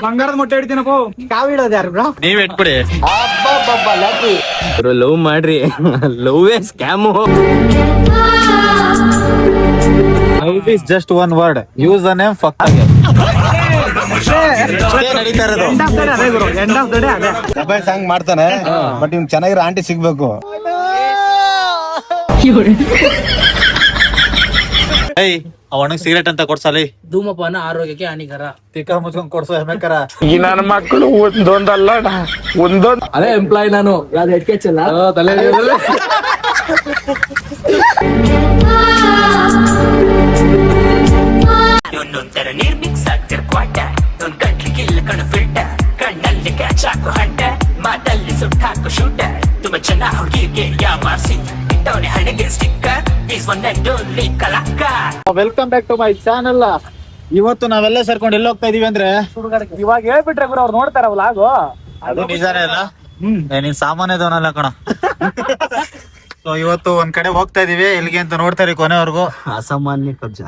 ಬಂಗಾರದ ಮೊಟ್ಟೆ ಇಡ್ತೀನಪ್ಪ. ಕಾವ್ ಇಡೋದು ಯಾರು ಬ್ರೋ? ನೀವ್ ಇಟ್ಬಿಡಿ. ಲವ್ ಮಾಡ್ರಿ, love scam. Love is just one word, use the name fuck ಆಗಿ ನಡೀತಾ ಇರೋದು. ಎಂಡ್ ಆಫ್ ದ ಡೇ ಅದೇ. ಮೊಬೈಲ್ ಸಾಂಗ್ ಮಾಡ್ತಾನೆ, ಬಟ್ ಇವ್ನ್ ಚೆನ್ನಾಗಿರೋ ಆಂಟಿ ಸಿಗ್ಬೇಕು. ಏಯ್ ಅವನಿಗೆ ಸಿಗರೇಟ್ ಅಂತ ಕೊಡ್ಸಲಿ. ಧೂಮಪಾನ ಆರೋಗ್ಯಕ್ಕೆ ಹಾನಿಕರ. ತಿಕ್ಕ ಮುಚ್ಕೊಂಡ್ ಕೊಡ್ಸೋ ಹೆಮ್ಮೆಕರ. ಈ ನನ್ನ ಮಕ್ಕಳು ಒಂದೊಂದಲ್ಲ ಒಂದೊಂದು. ಅದೇ ಎಂಪ್ಲಾಯ್ ನಾನು, ಯಾವ್ದು ಹೆಡ್ ಕೆಚ್ ಅಲ್ಲ ತಲೆ. ಇನ್ನೊಂದರ ನೀರ್ ಮಿಕ್ಸ್ ಆಗ್ತಿರ್ ಕ್ವಾಟ, ಒಂದ್ ಗಂಟ್ಲಿಗೆ ಇಲ್ಲ ಕಣು ಫಿಲ್ಟರ್, ಕಣ್ಣಲ್ಲಿ ಕ್ಯಾಚ್ ಹಾಕು ಹಂಟ, ಮಾತಲ್ಲಿ ಸುಟ್ಟ ಹಾಕು ಶೂಟ, ತುಂಬಾ ಜನ ಹುಡುಗಿಗೆ ಯಾಮಾರ್ಸಿ ಇಟ್ಟವನೆ ಹಣೆಗೆ sticker, is one and only ಕಲಾಕಾರ. Welcome back to my channel. ಇವತ್ತು ನಾವೆಲ್ಲ ಸೇರ್ಕೊಂಡು ಎಲ್ಲಿ ಹೋಗ್ತಾ ಇದೀವಿ ಅಂದ್ರೆ, ಇವಾಗ ಹೇಳ್ಬಿಟ್ರೆ ಗುರು ಅವ್ರು ನೋಡ್ತಾರವಲ್ಲ ಆಗೋ. ಅದು ನಿಜಾನೇ ಅಲ್ಲ, ನೀನ್ ಸಾಮಾನ್ಯದವನಲ್ಲ ಕಣ. ಸೊ ಇವತ್ತು ಒಂದ್ ಕಡೆ ಹೋಗ್ತಾ ಇದೀವಿ, ಎಲ್ಲಿಗೆ ಅಂತ ನೋಡ್ತಾರೆ ಕೊನೆವರೆಗೂ. ಅಸಾಮಾನ್ಯ ಕಬ್ಜ.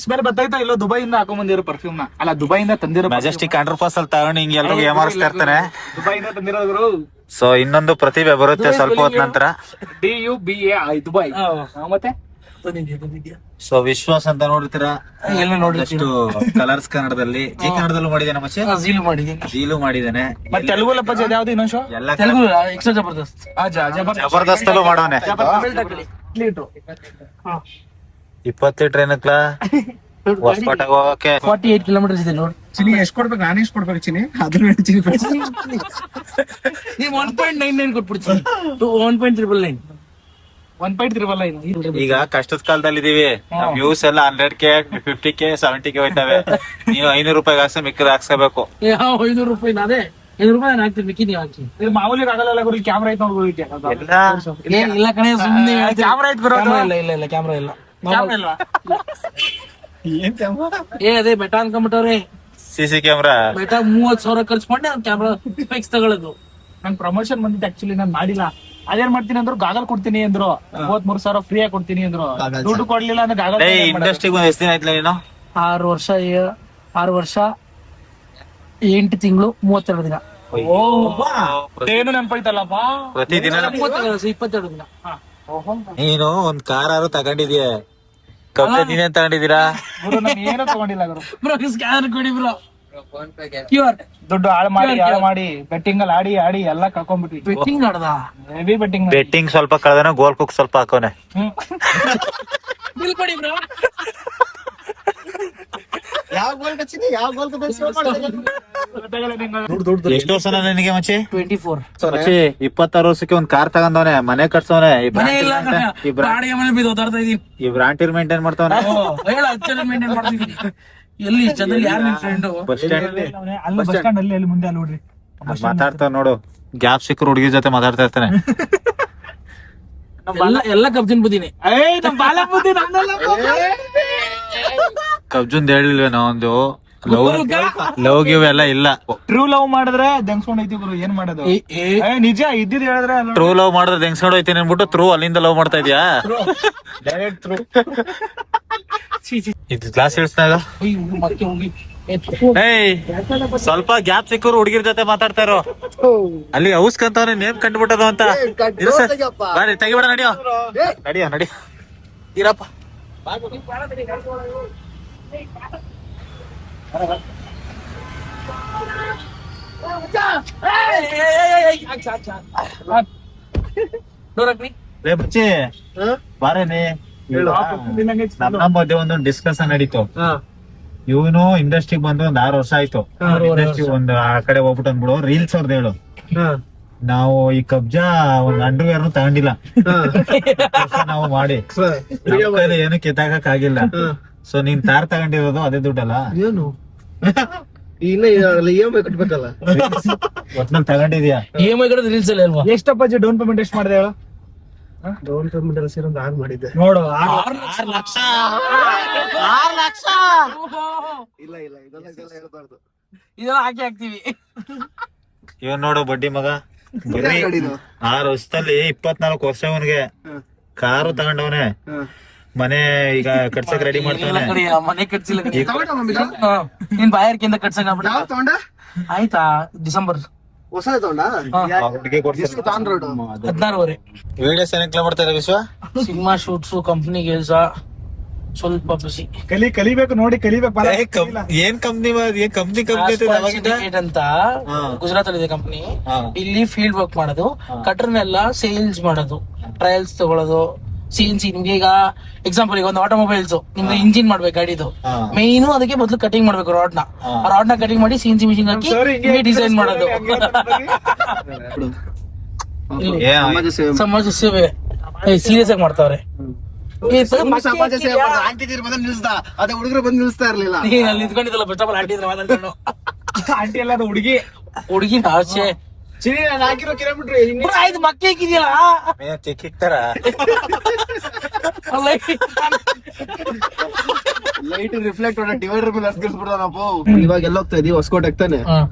ಸ್ಮೆಲ್ ಬರ್ತಾಯ್ತಾ ಇಲ್ಲೋ? ದುಬೈಯಿಂದ ಹಾಕೊಂಡ್ ಬಂದಿರೋ ಪರ್ಫ್ಯೂಮ್ ನ, ಅಲ್ಲ ದುಬೈಯಿಂದ ತಂದಿರೋ ಮೆಜೆಸ್ಟಿಕ್ ಅಂಡರ್ ಪಾಸ್ ಅಲ್ಲಿ ತಗೊಂಡು ಹಿಂಗೆ ಎಲ್ರಿಗೂ ಏಮಾರಿಸ್ತಾ ಇರ್ತಾನೆ. ದುಬೈಯಿಂದ ತಂದಿರೋದು. ಸೊ ಇನ್ನೊಂದು ಪ್ರತಿಭೆ ಬರುತ್ತೆ ಸ್ವಲ್ಪ ಹೊತ್ತ ನಂತರ. DUBAI Dubai. ಮತ್ತೆ ಸೊ ವಿಶ್ವಾಸ್ ಅಂತ ನೋಡ್ತೀರಾ, ಎಲ್ಲ ನೋಡಿ ಎಷ್ಟು ಕಲರ್ಸ್ ಕನ್ನಡದಲ್ಲಿ, ಜಿ ಕನ್ನಡದಲ್ಲೂ ಮಾಡಿದ್ದಾನೆ ಮಚ್ಚೆ, ಜೀಲು ಮಾಡಿದ್ದೀನಿ. ಜೀಲು ಮಾಡಿದ್ದಾನೆ. ಮತ್ತೆ ತೆಲುಗು ಲಪ್ಪ ಯಾವ್ದು ಇನ್ನೊಂದು ಶೋ? ಎಲ್ಲ ತೆಲುಗು ಎಕ್ಸ್ಟ್ರಾ ಜಬರ್ದಸ್ತ್. ಜಬರ್ದಸ್ತ್ ಅಲ್ಲೂ ಮಾಡೋನೆ. 20 ಟ್ರೈನ್ಕ್ಲ ಹೊಸಕೋಟೆಗೆ ಹೋಗಕ್ಕೆ 48 ಕಿಲೋಮೀಟರ್ಸ್ ಇದೆ ನೋಡಿ. ಚಿನಿ ಎಷ್ಟು ಕೊಡ್ಬೇಕು? ನಾನು ಎಷ್ಟು ಕೊಡ್ಬೇಕು ಚಿನಿ? ಅದ್ರ ಮೇಲೆ ಚಿನಿ ನೀವು 1.99 ಕೊಟ್ಬಿಡ್ತೀನಿ. 1.999. 1.3 ಈಗ ಕಷ್ಟದ ಕಾಲದಲ್ಲಿ ಇದೀವಿ. ವ್ಯೂಸ್ ಎಲ್ಲ 100K 50K 70K ಹೋಯ್ತವೆ. ನೀವು 500 ರೂಪಾಯಿಗೆ ಹಾಕ್ಸ ಮಿಕ್ಕದ ಹಾಕ್ಸ್ಕೋಬೇಕು. ಯಾವ 500 ರೂಪಾಯಿ? ಅದೇ 500 ರೂಪಾಯಿ ನಾನು ಹಾಕ್ತೀನಿ, ಮಿಕ್ಕಿ ನೀವು ಹಾಕಿ. ಮಾಮೂಲಿ ಆಗಲ್ಲ ಗುರು, ಕ್ಯಾಮ್ರಾ ಐತ್ ನೋಡ್ಬೋದು. ಇಲ್ಲ ಕಣೆ, ಸುಮ್ಮನೆ ಕ್ಯಾಮ್ರಾ ಐತ್ ಗುರು. ಇಲ್ಲ ಕ್ಯಾಮ್ರಾ ಇಲ್ಲ. ಕ್ಯಾಮ್ರಾ ಇಲ್ವಾ? ಅದೇ ಮೆಟಾ ಅನ್ಕೊಂಬಿಟ್ಟವ್ರೆ. CC ಕ್ಯಾಮ್ರಾ ಮೆಟಾ 30,000 ಖರ್ಚು ಮಾಡಿ ನಾನು ಕ್ಯಾಮ್ರಾ ಸ್ಪೆಕ್ಸ್ ತಗೊಳ್ಳೋದು. ನಂಗೆ ಪ್ರಮೋಷನ್ ಬಂದಿತ್ತು, ಆಕ್ಚುಲಿ ನಾನು ಮಾಡಿಲ್ಲ. ಅದೇನ್ ಮಾಡ್ತೀನಿ ಅಂದ್ರು, ಗಾಗಲ್ ಕೊಡ್ತೀನಿ ಅಂದ್ರು, 33,000 ಫ್ರೀ ಆಗಿ ಕೊಡ್ತೀನಿ ಅಂದ್ರು. ದುಡ್ಡು ಕೊಡ್ಲಿಲ್ಲ ಅಂದ್ರೆ ಗಾಗಲ್. ಇಂಡಸ್ಟ್ರಿಗೆ ಒಂದ್ ಎಷ್ಟು ದಿನ ಆಯ್ತಲ್ಲ ನೀನು? 6 ವರ್ಷ 8 ತಿಂಗಳು 32 ದಿನ. ಏನು ನೆನಪೈತಲ್ಲಪ್ಪ. ಪ್ರತಿದಿನ 22 ದಿನ. ನೀನು ಒಂದ್ ಕಾರು ತಗೊಂಡಿದ್ಯಾ? ಕಬ್ಬೆ ತಗೊಂಡಿದ್ದೀರಾ? ಗುರು ನಾನು ಏನೂ ತಗೊಂಡಿಲ್ಲ ಗುರು. ಬ್ರೋ ಸ್ಕ್ಯಾನರ್ ಕೊಡಿ ಬ್ರೋ. ಕ್ಯೂಆರ್ ದುಡ್ಡು ಹಾಳು ಮಾಡಿ ಬೆಟ್ಟಿಂಗ್ ಅಲ್ಲಿ ಆಡಿ ಎಲ್ಲ ಕಳ್ಕೊಂಡ್ಬಿಟ್ವಿ. ಬೆಟ್ಟಿಂಗ್ ಆಡ್ದ? Heavy betting. ಬೆಟ್ಟಿಂಗ್ ಸ್ವಲ್ಪ ಕಳ್ದನ, ಗೋಲ್ ಕುಕ್ ಸ್ವಲ್ಪ ಹಾಕೋನೆ. ಬಿಲ್ ಕೊಡಿ ಬ್ರೋ. ಎಷ್ಟು ವರ್ಷ ನಿನಗೆ ಮಚ್ಚಿ? 24. ಮಚ್ಚಿ 26 ವರ್ಷಕ್ಕೆ ಒಂದ್ ಕಾರ್ ತಗೊಂಡವನೆ, ಮನೆ ಕಟ್ಸವನೆ. ಮನೆ ಇಲ್ಲ ಬಾಡಿಗೆ ಮನೆ ಬಿದ್ದು ಓದಾಡ್ತಾ ಇದೀನಿ. ಈ ಬ್ರಾಂಟಿರ್ ಮೇಂಟೈನ್ ಮಾಡ್ತಾವನೆ. ಹೇಳ ಹಚ್ಚಲ್ಲಿ ಮೇಂಟೈನ್ ಮಾಡ್ತಿದ್ದೀನಿ. ಎಲ್ಲಿ ಇಷ್ಟದಲ್ಲಿ ಯಾರು ನಿನ್ ಫ್ರೆಂಡ್? ಬಸ್ ಸ್ಟ್ಯಾಂಡ್ ಅಲ್ಲಿ ಬಸ್ ಸ್ಟ್ಯಾಂಡ್ ಅಲ್ಲಿ ಮುಂದೆ ಅಲ್ಲಿ ನೋಡ್ರಿ ಮಾತಾಡ್ತಾವ ನೋಡು. ಗ್ಯಾಪ್ ಸಿಕ್ಕರು ಹುಡುಗಿ ಜೊತೆ ಮಾತಾಡ್ತಾ ಇರ್ತಾನೆ. ಎಲ್ಲ ಕಬ್ಜಿನ ಬುದ್ಧಿನಿ. ಕಬ್ಜುಂದ್ ಹೇಳಿಲ್ವೇನೋ ಒಂದು ಲವ್ ಗಿವ್ ಎಲ್ಲ ಇಲ್ಲ. ಟ್ರೂ ಲವ್ ಮಾಡಿದ್ರೆ ದೆಂಗ್ಸ್ಕೊಂಡೈತಿ ಗುರು, ಏನ್ ಮಾಡೋದು? ನಿಜ ಇದ್ದಿದ್ ಹೇಳಿದ್ರೆ. ಟ್ರೂ ಲವ್ ಮಾಡಿದ್ರೆ ದೆಂಗ್ಸ್ಕೊಂಡು ಹೋಯ್ತೀನಿ ಅನ್ಬಿಟ್ಟು ಥ್ರೂ ಅಲ್ಲಿಂದ ಲವ್ ಮಾಡ್ತಾ ಇದ್ಯಾ? Direct true. ಇದು ಕ್ಲಾಸ್ ಹೇಳ್ಸ್ನಾಗ ಸ್ವಲ್ಪ ಗ್ಯಾಪ್ ಸಿಕ್ಕರು ಹುಡುಗಿರ್ ಜೊತೆ ಮಾತಾಡ್ತಾರೋ. ಅಲ್ಲಿ ಔಸ್ಕಂತವ್ರೆ ನೇಮ್ ಕಂಡುಬಿಟ್ಟದು ಅಂತ. ಬಾರಿ ತೆಗಿಬೇಡ, ನಡಿಯೋ ನಡಿ ಇರಪ್ಪ. ಬಚ್ಚಿ ಬಾರೇನೆ, ನಮ್ಮ ಮಧ್ಯೆ ಒಂದೊಂದು ಡಿಸ್ಕಷನ್ ನಡೀತು. ಇವನು ಇಂಡಸ್ಟ್ರಿಗೆ ಬಂದು ಒಂದ್ 6 ವರ್ಷ ಆಯ್ತು. ಇಂಡಸ್ಟ್ರಿ ಒಂದು ಆ ಕಡೆ ಹೋಗ್ಬಿಟ್ಟು ಅಂದ್ಬಿಡು, ರೀಲ್ಸ್ ಅವ್ರದ್ದು ಹೇಳು. ನಾವು ಈ ಕಬ್ಜಾ ಒಂದ್ ಅಂಡರ್ವೇರ್ ತಗೊಂಡಿಲ್ಲ ನಾವು ಮಾಡಿ, ಏನು ಕಿತ್ತಾಕಕ್ ಆಗಿಲ್ಲ. ಸೊ ನೀನ್ ತಾರ್ ತಗೊಂಡಿರೋದು ಅದೇ ದುಡ್ಡಲ್ಲ? ಏನು ಕಟ್ಬೇಕಲ್ಲ, ಒಟ್ನಲ್ಲಿ ತಗೊಂಡಿದ್ಯಾ? EMI ಕಡೆ ರೀಲ್ಸ್ ಅಲ್ಲ ಅಲ್ವಾ? ಎಷ್ಟಪ್ಪ ಡೌನ್ ಪೇಮೆಂಟ್ ಎಷ್ಟು ಮಾಡಿದೆ ಹೇಳು? ಡೌನ್ ಪೇಮೆಂಟ್ ಎಲ್ಲ ಸೇರಿ 6 ಮಾಡಿದ್ದೆ ನೋಡು. 6 ಲಕ್ಷ. ಇಲ್ಲ ಇದೆಲ್ಲ ಹಾಕ್ತಿವಿ. ಇವನ್ ನೋಡು ಬಡ್ಡಿ ಮಗ, ಬರೀ 6 ವರ್ಷದಲ್ಲಿ 24 ವರ್ಷ ಅವನಿಗೆ ಕಾರು ತಗೊಂಡವನೆ. ಮನೆ ಈಗ ಕಟ್ಸಕ್ ರೆಡಿ ಇಲ್ಲ ಮಾಡ್ತಾನೆ. ಕಡೆ ಮನೆ ಕಟ್ಸಿಲ್ಲ ಕಡೆ. ಹಾ. ನೀನ್ ಬಾಯಾರಿಕೆಯಿಂದ ಕಟ್ಸಂಗ ಯಾವ ತಗೊಂಡ ಆಯ್ತಾ ಡಿಸೆಂಬರ್ ಹೊಸ ತಗೊಂಡ ಹುಡುಗಿ ಕೊಡ್ತಾರೆ. 16 ವಿಡಿಯೋಸ್ ಏನಕ್ಕೆ ಮಾಡ್ತಾರೆ ವಿಶ್ವ? ಸಿನಿಮಾ ಶೂಟ್ಸು ಕಂಪ್ನಿ ಕೆಲಸ ಸ್ವಲ್ಪ ಬಿಸಿ. ಕಲಿಬೇಕು ನೋಡಿ ಕಲಿಬೇಕು ಬಾಲ. ಏನ್ ಕಂಪ್ನಿ ಸಿಂಡಿಕೇಟ್ ಅಂತ ಗುಜರಾತ್ ಅಲ್ಲಿ ಇದೆ ಕಂಪ್ನಿ. ಇಲ್ಲಿ ಫೀಲ್ಡ್ ವರ್ಕ್ ಮಾಡೋದು, ಕಟ್ರನೆಲ್ಲ ಸೇಲ್ಸ್ ಮಾಡೋದು, ಟ್ರಯಲ್ಸ್ ತಗೊಳ್ಳೋದು. CNC ನಿಮ್ಗೆ ಈಗ ಎಕ್ಸಾಂಪಲ್ ಈಗ ಒಂದು ಆಟೋಮೊಬೈಲ್ಸ್ ನಿಮ್ಗೆ ಇಂಜಿನ್ ಮಾಡ್ಬೇಕು ಗಾಡಿದು, ಮೇನ್ ಅದಕ್ಕೆ ಮೊದಲು ಕಟಿಂಗ್ ಮಾಡ್ಬೇಕು ರಾಡ್ ನ ಕಟಿಂಗ್ ಮಾಡಿ CNC ಮಿಷಿನ್ ಹಾಕಿ ಡಿಸೈನ್ ಮಾಡೋದು. ಸಮಾಜ ಸೇವೆ ಸೀರಿಯಸ್ ಆಗಿ ಮಾಡ್ತಾವ್ರೆ. ಸಮಾಜ ಸೇವೆ ಆಂಟಿ ಬಂದು ನಿಲ್ಸ್ದ, ಅದೇ ಹುಡುಗರು ಬಂದು ನಿಲ್ಸ್ತಾ ಇರ್ಲಿಲ್ಲ. ನೀನ್ ಅಲ್ಲಿ ನಿಂತ್ಕೊಂಡಿದ್ದಲ್ಲ ಫಸ್ಟ್ ಆಫ್ ಆಲ್ ಆಂಟಿ ಮಾತಾಡ್ಕೊಂಡು ಆಂಟಿ ಎಲ್ಲ ಅದು ಹುಡುಗಿ ಹುಡುಗಿ ಆಚೆ ಚಿನಿ ನಾನು ಹಾಕಿರೋ ಕಿಲೋಮೀಟರ್ ಆಯ್ತು ಮಕ್ಕಳು ಹೇಗಿದೆಯಲ್ಲ ಚಿಕ್ಕಿಕ್ತಾರ. ಲೈಟ್ ರಿಫ್ಲೆಕ್ಟ್ ಮಾಡೋ ಡಿವೈಡರ್ ಮೇಲೆ ಹಸ್ಕಿಸ್ಬಿಡ್ತಾನಪ್ಪ. ಇವಾಗ ಎಲ್ಲ ಹೋಗ್ತಾ ಇದೀವಿ, ಹೊಸಕೋಟೆ ಆಗ್ತಾನೆ,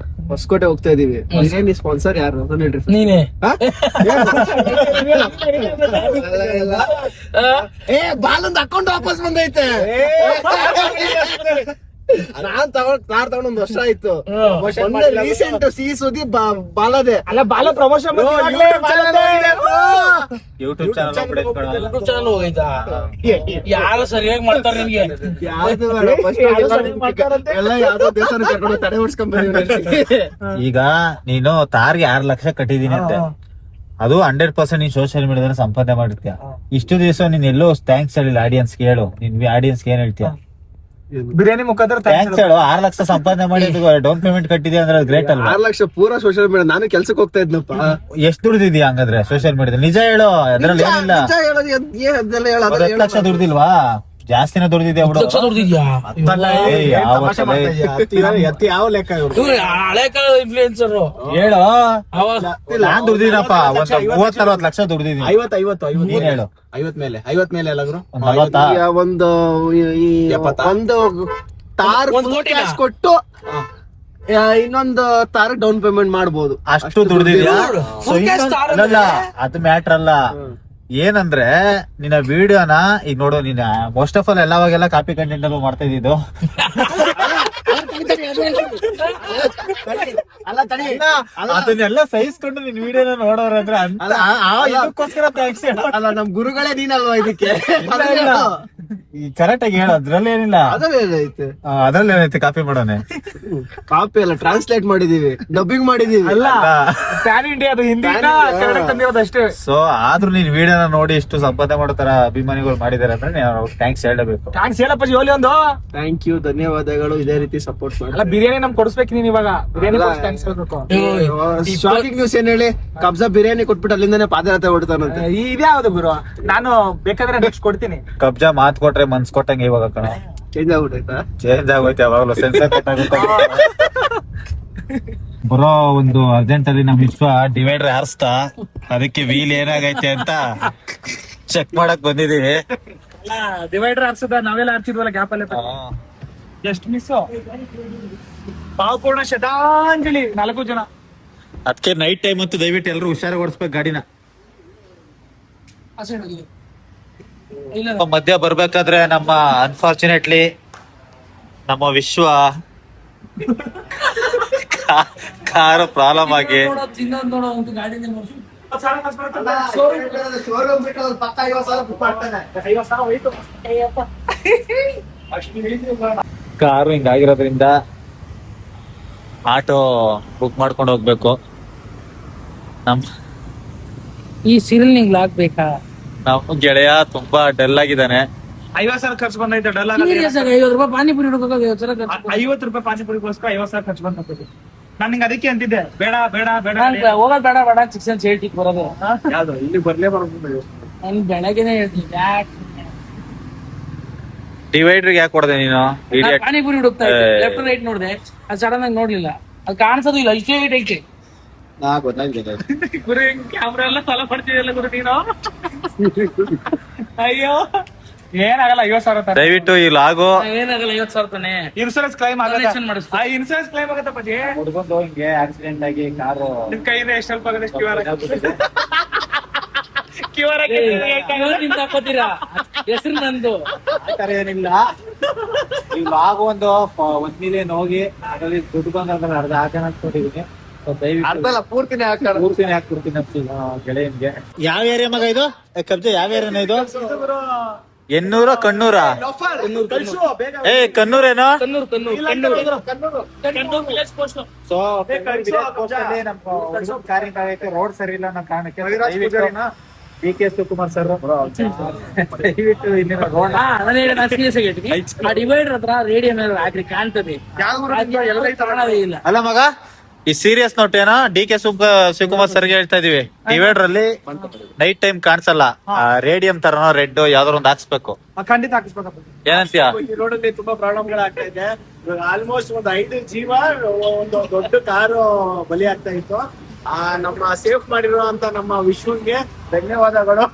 ಹೊಸಕೋಟೆ ಹೋಗ್ತಾ ಇದೀವಿ. ಬಿರಿಯಾನಿ ಸ್ಪಾನ್ಸರ್ ಯಾರು ಅಂತ ಹೇಳ್ರಿ. ನೀನೆ ಬಾಲೊಂದು ಅಕೌಂಟ್ ವಾಪಸ್ ಬಂದೈತೆ. ನಾನ್ ತಗೊಂಡ್ ಒಂದ್ ವರ್ಷ ಆಯ್ತು. ರೀಸೆಂಟ್ ಸಿಹಿ ಸುದ್ದಿ ಬಾಲದೆ ಅಲ್ಲ ಬಾಲ promotion YouTube channel YouTube channel ಹೋಗೈತಾ? ಯಾರು ಸರಿಯಾಗಿ ಮಾಡ್ತಾರೆ ನಿನ್ಗೆ? ಯಾವ್ದು ಎಲ್ಲ ಯಾವ್ದೋ ದೇವಸ್ಥಾನ ಕರ್ಕೊಂಡು ತಡೆ ಹೊಡ್ಸ್ಕೊಂಡ್ ಈಗ ನೀನು ತಾರ್ಗೆ 6 ಲಕ್ಷ ಕಟ್ಟಿದೀನಿ ಅಂತೆ, ಅದು 100% ನೀನ್ ಸೋಷಿಯಲ್ ಮೀಡಿಯಾದಲ್ಲಿ ಸಂಪಾದನೆ ಮಾಡಿರ್ತೀಯ. ಇಷ್ಟು ದಿವಸ ನೀನ್ ಎಲ್ಲೋ ಥ್ಯಾಂಕ್ಸ್ ಹೇಳಿಲ್ಲ ಆಡಿಯನ್ಸ್ಗೆ. ಹೇಳು, ನಿನ್ ಆಡಿಯನ್ಸ್ಗೆ ಏನ್ ಹೇಳ್ತೀಯ? ಬಿರಿಯಾನಿ ಮುಖಾಂತರ ಥ್ಯಾಂಕ್ಸ್ ಹೇಳು. 6 ಲಕ್ಷ ಸಂಪಾದನೆ ಮಾಡಿ ಡೌನ್ ಪೇಮೆಂಟ್ ಕಟ್ಟಿದ್ಯಾ ಅಂದ್ರೆ ಗ್ರೇಟ್ ಅಲ್ವಾ? 6 ಲಕ್ಷ ಪೂರಾ ಸೋಷಿಯಲ್ ಮೀಡಿಯಾ. ನಾನು ಕೆಲ್ಸಕ್ಕೆ ಹೋಗ್ತಾ ಇದ್ನಪ್ಪ. ಎಷ್ಟು ದುಡ್ದಿದ್ಯಾ ಹಂಗಾದ್ರೆ ಸೋಷಿಯಲ್ ಮೀಡಿಯಾದಲ್ಲಿ? ನಿಜ ಹೇಳು, ಅದ್ರಲ್ಲಿ ಏನಿಲ್ಲ. 10 ಲಕ್ಷ ದುಡ್ದಿಲ್ವಾ? ಜಾಸ್ತಿನ ದುಡ್ದಿದ್ಯಾ ಬಿಡು. ಲಕ್ಷ ದುಡ್ದಿದ್ಯಾ? ಎತ್ತಿ ಯಾವ ಲೆಕ್ಕ ಇವ್ರು? ಇವ್ರು ಹಳೆ ಕಾಲದ ಇನ್ಫ್ಲೂಯೆನ್ಸರ್. ಹೇಳು. ಅವಾಗ ನಾನ್ ದುಡ್ದಿನಪ್ಪ, 30-40 ಲಕ್ಷ ದುಡ್ದಿದ್ದೀನಿ. 50 ನೀನ್ ಹೇಳು. 50 ಮೇಲೆ ಎಲ್ಲಾದ್ರು ಒಂದ್ 40? ಒಂದು ತಾರ್ ಒಂದ್ ಕೋಟಿನಾ? ಕ್ಯಾಶ್ ಕೊಟ್ಟು ಇನ್ನೊಂದು ತಾರ್ ಡೌನ್ ಪೇಮೆಂಟ್ ಮಾಡ್ಬೋದು. ಅಷ್ಟು ದುಡ್ದಿದ್ಯಾ? Full cash star ಅಲ್ಲ, ಅದು ಮ್ಯಾಟ್ರ್ ಅಲ್ಲ. ಏನಂದ್ರೆ ನಿನ್ನ ವಿಡಿಯೋನ ಈಗ ನೋಡು, ನೀನ್ ಮೋಸ್ಟ್ ಆಫ್ ಆಲ್ ಎಲ್ಲವಾಗೆಲ್ಲ ಕಾಪಿ ಕಂಟೆಂಟ್ ಅಲ್ಲೂ ಮಾಡ್ತಾ ಇದ್ದಿದ್ದು. ಅದನ್ನೆಲ್ಲ ಸಹಿಸ್ಕೊಂಡು ನಿನ್ ವಿಡಿಯೋನ ನೋಡೋರಂದ್ರೆ ಇದಕ್ಕೋಸ್ಕರ ಥ್ಯಾಂಕ್ಸ್. ಅಲ್ಲ, ನಮ್ ಗುರುಗಳೇ ನೀನಲ್ವಾ ಇದಕ್ಕೆ? ಕರೆಕ್ಟ್ ಆಗಿ ಹೇಳು, ಅದ್ರಲ್ಲಿ ಏನಿಲ್ಲ. ಅದೇನೈತೆ? ಅದ್ರಲ್ಲಿ ಏನೈತೆ ಕಾಪಿ ಮಾಡೋನೆ? ಕಾಪಿ ಅಲ್ಲ, ಟ್ರಾನ್ಸ್ಲೇಟ್ ಮಾಡಿದೀವಿ, ಡಬ್ಬಿಂಗ್ ಮಾಡಿದೀವಿ. ಅಲ್ಲ, ಪ್ಯಾನ್ ಇಂಡಿಯಾ ಅದು ಹಿಂದಿನ ಕನ್ನಡ ತಂದಿರೋದು ಅಷ್ಟೇ. ಸೊ ಆದ್ರೂ ನೀನ್ ವಿಡಿಯೋನ ನೋಡಿ ಇಷ್ಟು ಸಂಪಾದನೆ ಮಾಡೋ ತರ ಅಭಿಮಾನಿಗಳು ಮಾಡಿದಾರೆ ಅಂದ್ರೆ ಥ್ಯಾಂಕ್ಸ್ ಹೇಳಬೇಕು. ಥ್ಯಾಂಕ್ಸ್ ಹೇಳಪ್ಪ ಜೋಲಿ ಒಂದು. ಥ್ಯಾಂಕ್ ಯು, ಧನ್ಯವಾದಗಳು. ಇದೇ ರೀತಿ ಸಪೋರ್ಟ್ ಮಾಡಿ. ಅಲ್ಲ ಬಿರಿಯಾನಿ ನಮ್ಗೆ ಕೊಡಿಸ್ಬೇಕು ನೀನ್ ಇವಾಗ. ಬಿರಿಯಾನಿ ಥ್ಯಾಂಕ್ಸ್ ಹೇಳ್ಬೇಕು. ಶಾಕಿಂಗ್ ನ್ಯೂಸ್ ಏನ್ ಹೇಳಿ, ಕಬ್ಜಾ ಬಿರಿಯಾನಿ ಕೊಟ್ಬಿಟ್ಟು ಅಲ್ಲಿಂದಾನೆ ಪಾದಯಾತ್ರೆ ಹೊಡ್ತಾನಂತೆ. ಇದ್ಯಾವ್ದು ಗುರು? ನಾನು ಬೇಕಾದ್ರೆ ನೆಕ್ಸ್ಟ್ ಕೊಡ್ತೀನಿ. ಕಬ್ಜಾ ಮಾತ್ ಕೊಟ್ರೆ ಮನ್ಸ್ ಕೊಟ್ಟಂಗೆ ಇವಾಗ ಕಣ ಚೇಂಜ್ ಆಗ್ಬಿಟ್ಟೈತಾ? ಚೇಂಜ್ ಆಗೋಯ್ತು ಯಾವಾಗ್ಲೂ. ಸೆನ್ಸರ್ ಬರೋ ಒಂದು ಅರ್ಜೆಂಟ್ ಅಲ್ಲಿ ನಮ್ ವಿಶ್ವ ಡಿವೈಡರ್ ಹಾರಿಸ್ತಾ, ಅದಕ್ಕೆ ವೀಲ್ ಏನಾಗೈತೆ ಅಂತ ಚೆಕ್ ಮಾಡಕ್ ಬಂದಿದೀವಿ. ಡಿವೈಡರ್ ಆರ್ಸದ ನಾವೆಲ್ಲ ಆರ್ಸಿದ್ವಲ್ಲ ಗ್ಯಾಪ್ ಅಲ್ಲೇ. ಎಷ್ಟು ಮಿಸ್ ಭಾವಪೂರ್ಣ ಶ್ರದ್ಧಾಂಜಲಿ 4 ಜನ. ಅದಕ್ಕೆ ನೈಟ್ ಟೈಮ್ ಅಂತೂ ದಯವಿಟ್ಟು ಎಲ್ಲರೂ ಹುಷಾರಾಗಿ ಓಡಿಸ್ಬೇಕು ಗಾಡಿನ. ಮಧ್ಯ ಬರ್ಬೇಕಾದ್ರೆ ನಮ್ಮ ಅನ್ಫಾರ್ಚುನೇಟ್ಲಿ ನಮ್ಮ ವಿಶ್ವ ಕಾರು ಪ್ರಾಬ್ಲಮ್ ಆಗಿ ಕಾರು ಹಿಂಗಾಗಿರೋದ್ರಿಂದ ಆಟೋ ಬುಕ್ ಮಾಡ್ಕೊಂಡು ಹೋಗ್ಬೇಕು. ನಮ್ ಈ ಸೀರಿಯಲ್ ನಿಂಗೆ ಆಗ್ಬೇಕಾ? ನಮ್ಮ ಗೆಳೆಯ ತುಂಬಾ ಡಲ್ ಆಗಿದ್ದಾನೆ. 50,000 ಖರ್ಚು ಬಂದೈತೆ. ಡಲ್ ಸೀರಿಯಸ್ ಆಗಿ 50 ರೂಪಾಯಿ ಪಾನಿಪುರಿ ಹುಡುಗ 50 ರೂಪಾಯಿ ಪಾನಿಪುರಿಗೋಸ್ಕರ 50,000 ಖರ್ಚು ಬಂದ. ನಾನು ನಿಂಗೆ ಅದಕ್ಕೆ ಅಂತಿದ್ದೆ, ಬೇಡ ಬೇಡ ಬೇಡ ಹೋಗೋದ್ ಬೇಡ ಬೇಡ 6 cents ಹೇಳ್ತಿಕ್ ಬರೋದು. ಯಾವ್ದು ಇಲ್ಲಿ ಬರ್ಲೇ ಬರ್ಬೋದು. ನಾನು ಬೆಳಗ್ಗೆನೆ ಹೇಳ್ತೀನಿ ಡಿವೈಡರ್ ಯಾಕೆ ಕೊಡದೆ ನೀನು? ಪಾನಿಪುರಿ ಹುಡುಕ್ತಾ ಇದ್ದೆ, ಲೆಫ್ಟ್ ರೈಟ್ ನೋಡ್ದೆ, ಅದು ಸಡನ್ ಆಗಿ ನೋಡ್ಲಿಲ್ಲ, ಅದು ಕಾಣಿಸೋದು ಇಲ್ಲ, ಇಷ್ಟೇ ಹೈಟ್ ಐತೆ. ಗುರು ಕ್ಯಾಮ್ರಾ ಎಲ್ಲ ಫಾಲೋ ಮಾಡ್ತಿದ್ಯಲ್ಲ ಗುರು ನೀನು. ಅಯ್ಯೋ ಏನಾಗಲ್ಲ 50,000. ದಯವಿಟ್ಟು ಈ ಲಾಗು ಏನಾಗಲ್ಲ 50,000 ತಾನೆ. ಇನ್ಸೂರೆನ್ಸ್ ಕ್ಲೈಮ್ Collection ಮಾಡಿಸ್ತೀನಿ. ಆಗುತ್ತೆ. ಇನ್ಸೂರೆನ್ಸ್ ಕ್ಲೈಮ್ ಆಗತ್ತಪ್ಪ ಜಿ. ಹುಡುಗಂದು ಹಿಂಗೆ ಆಕ್ಸಿಡೆಂಟ್ ಆಗಿ ಕಾರು ನಿಮ್ ಕೈಯಿಂದ ಎಷ್ಟು ಸ್ವಲ್ಪ ಆಗದೆ ಕ್ಯೂ ಆರ್ ಇವ್ರು ನಿಮ್ಗೆ ಹಾಕೋತೀರಾ? ಹೆಸರು ನಂದು. ಆತರ ಏನಿಲ್ಲ. ಈ ಲಾಗ್ ಒಂದು 1 ಮಿಲಿಯನ್ ಹೋಗಿ ಅದರಲ್ಲಿ ದುಡ್ಡು ಬಂದ್ರೆ ಅರ್ಧ ಹಾಕೋಣ ಅನ್ಕೊಂಡಿದೀನಿ. ಅರ್ಧಲ್ಲ ಪೂರ್ತಿನೇ ಹಾಕ್ತಾರೆ. ಪೂರ್ತಿನೇ ಹಾಕ್ಬಿಡ್ತೀನಿ ಅಂತ ಗೆಳೆಯನ್ಗೆ. ಯಾವ ಏರಿಯಾ ಮಗ ಇದು ಕಬ್ಜೆ? ಯಾವ ಏರಿಯಾನ ಇದು? ಎನ್ನೂರ ಕಣ್ಣೂರ? ಏ ಕಣ್ಣೂರೇನೋ? Kannur village post. ಸೊ ನಮ್ಮ ಕಾರ್ಯ ಆಗೈತೆ, ರೋಡ್ ಸರಿ ಇಲ್ಲ ಅನ್ನೋ ಕಾರಣಕ್ಕೆ DK ಶಿವಕುಮಾರ್ ಸರ್ ದಯವಿಟ್ಟು ಇಲ್ಲಿನ ರೋಡ್ ನಾನು ಸೀರಿಯಸ್ ಆಗಿ ಹೇಳ್ತೀನಿ, ಆ ಡಿವೈಡರ್ ಹತ್ರ ರೇಡಿಯಂ ಹಾಕ್ರಿ ಕಾಣ್ತದೆ. ಇಲ್ಲ ಅಲ್ಲ ಮಗ, ಈ ಸೀರಿಯಸ್ ನೋಟ್ ಏನೋ DK ಶಿವಕುಮಾರ್ ಸರ್ಗೆ ಹೇಳ್ತಾ ಇದೀವಿ. ಡಿವೈಡರ್ ಅಲ್ಲಿ ನೈಟ್ ಟೈಮ್ ಕಾಣಿಸಲ್ಲ, ರೇಡಿಯಂ ತರನೋ ರೆಡ್ ಯಾವ್ದಾರ ಒಂದ್ ಹಾಕ್ಸ್ಬೇಕು. ಖಂಡಿತ ಹಾಕಿಸ್ಬೇಕಪ್ಪ. ಏನಂತೀಯ? ಈ ರೋಡ್ ಅಲ್ಲಿ ತುಂಬಾ ಪ್ರಾಬ್ಲಮ್ಗಳಾಗ್ತಾ ಇದೆ. ಆಲ್ಮೋಸ್ಟ್ ಒಂದು 5 ಜೀವ ಒಂದು ದೊಡ್ಡ ಕಾರು ಬಲಿ ಆಗ್ತಾ ಇತ್ತು. ನಮ್ಮ ಸೇಫ್ ಮಾಡಿರೋ ಅಂತ ನಮ್ಮ ವಿಶ್ವನ್ಗೆ ಧನ್ಯವಾದಗಳು.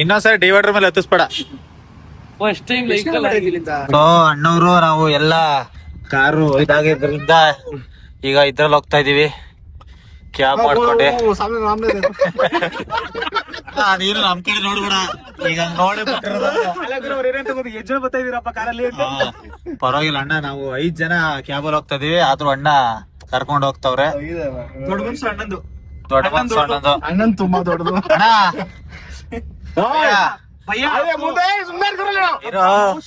ಇನ್ನೊಂದ್ಸರಿ ಡಿವೈಡರ್ ಮೇಲೆ ಹತ್ತಿಸ್ಬೇಡ. ಫಸ್ಟ್ ಟೈಮ್ ಲೈಫ್ ಸೊ ಅಣ್ಣವ್ರು ನಾವು ಎಲ್ಲಾ ಕಾರು ಇದಾಗಿದ್ರಿಂದ ಈಗ ಇದ್ರಲ್ಲಿ ಹೋಗ್ತಾ ಇದೀವಿ, ಕ್ಯಾಬ್ ಮಾಡ್ಕೊಂಡೆ. ನೀನು ನಮ್ ಕಡೆ ನೋಡ್ಬೇಡ, ಈಗ ನೋಡಿ ಪರವಾಗಿಲ್ಲ ಅಣ್ಣ. ನಾವು 5 ಜನ ಕ್ಯಾಬ್ ಅಲ್ಲಿ ಹೋಗ್ತಾ ಇದೀವಿ, ಆದ್ರೂ ಅಣ್ಣ ಕರ್ಕೊಂಡ್ ಹೋಗ್ತಾವ್ರೆ. ದೊಡ್ಡ ಮನ್ಸು ಅಣ್ಣಂದು. ದೊಡ್ಡ ಮನ್ಸು ಅಣ್ಣಂದು. ಅಣ್ಣನ್ ತುಂಬಾ ದೊಡ್ಡದು. ಅಣ್ಣ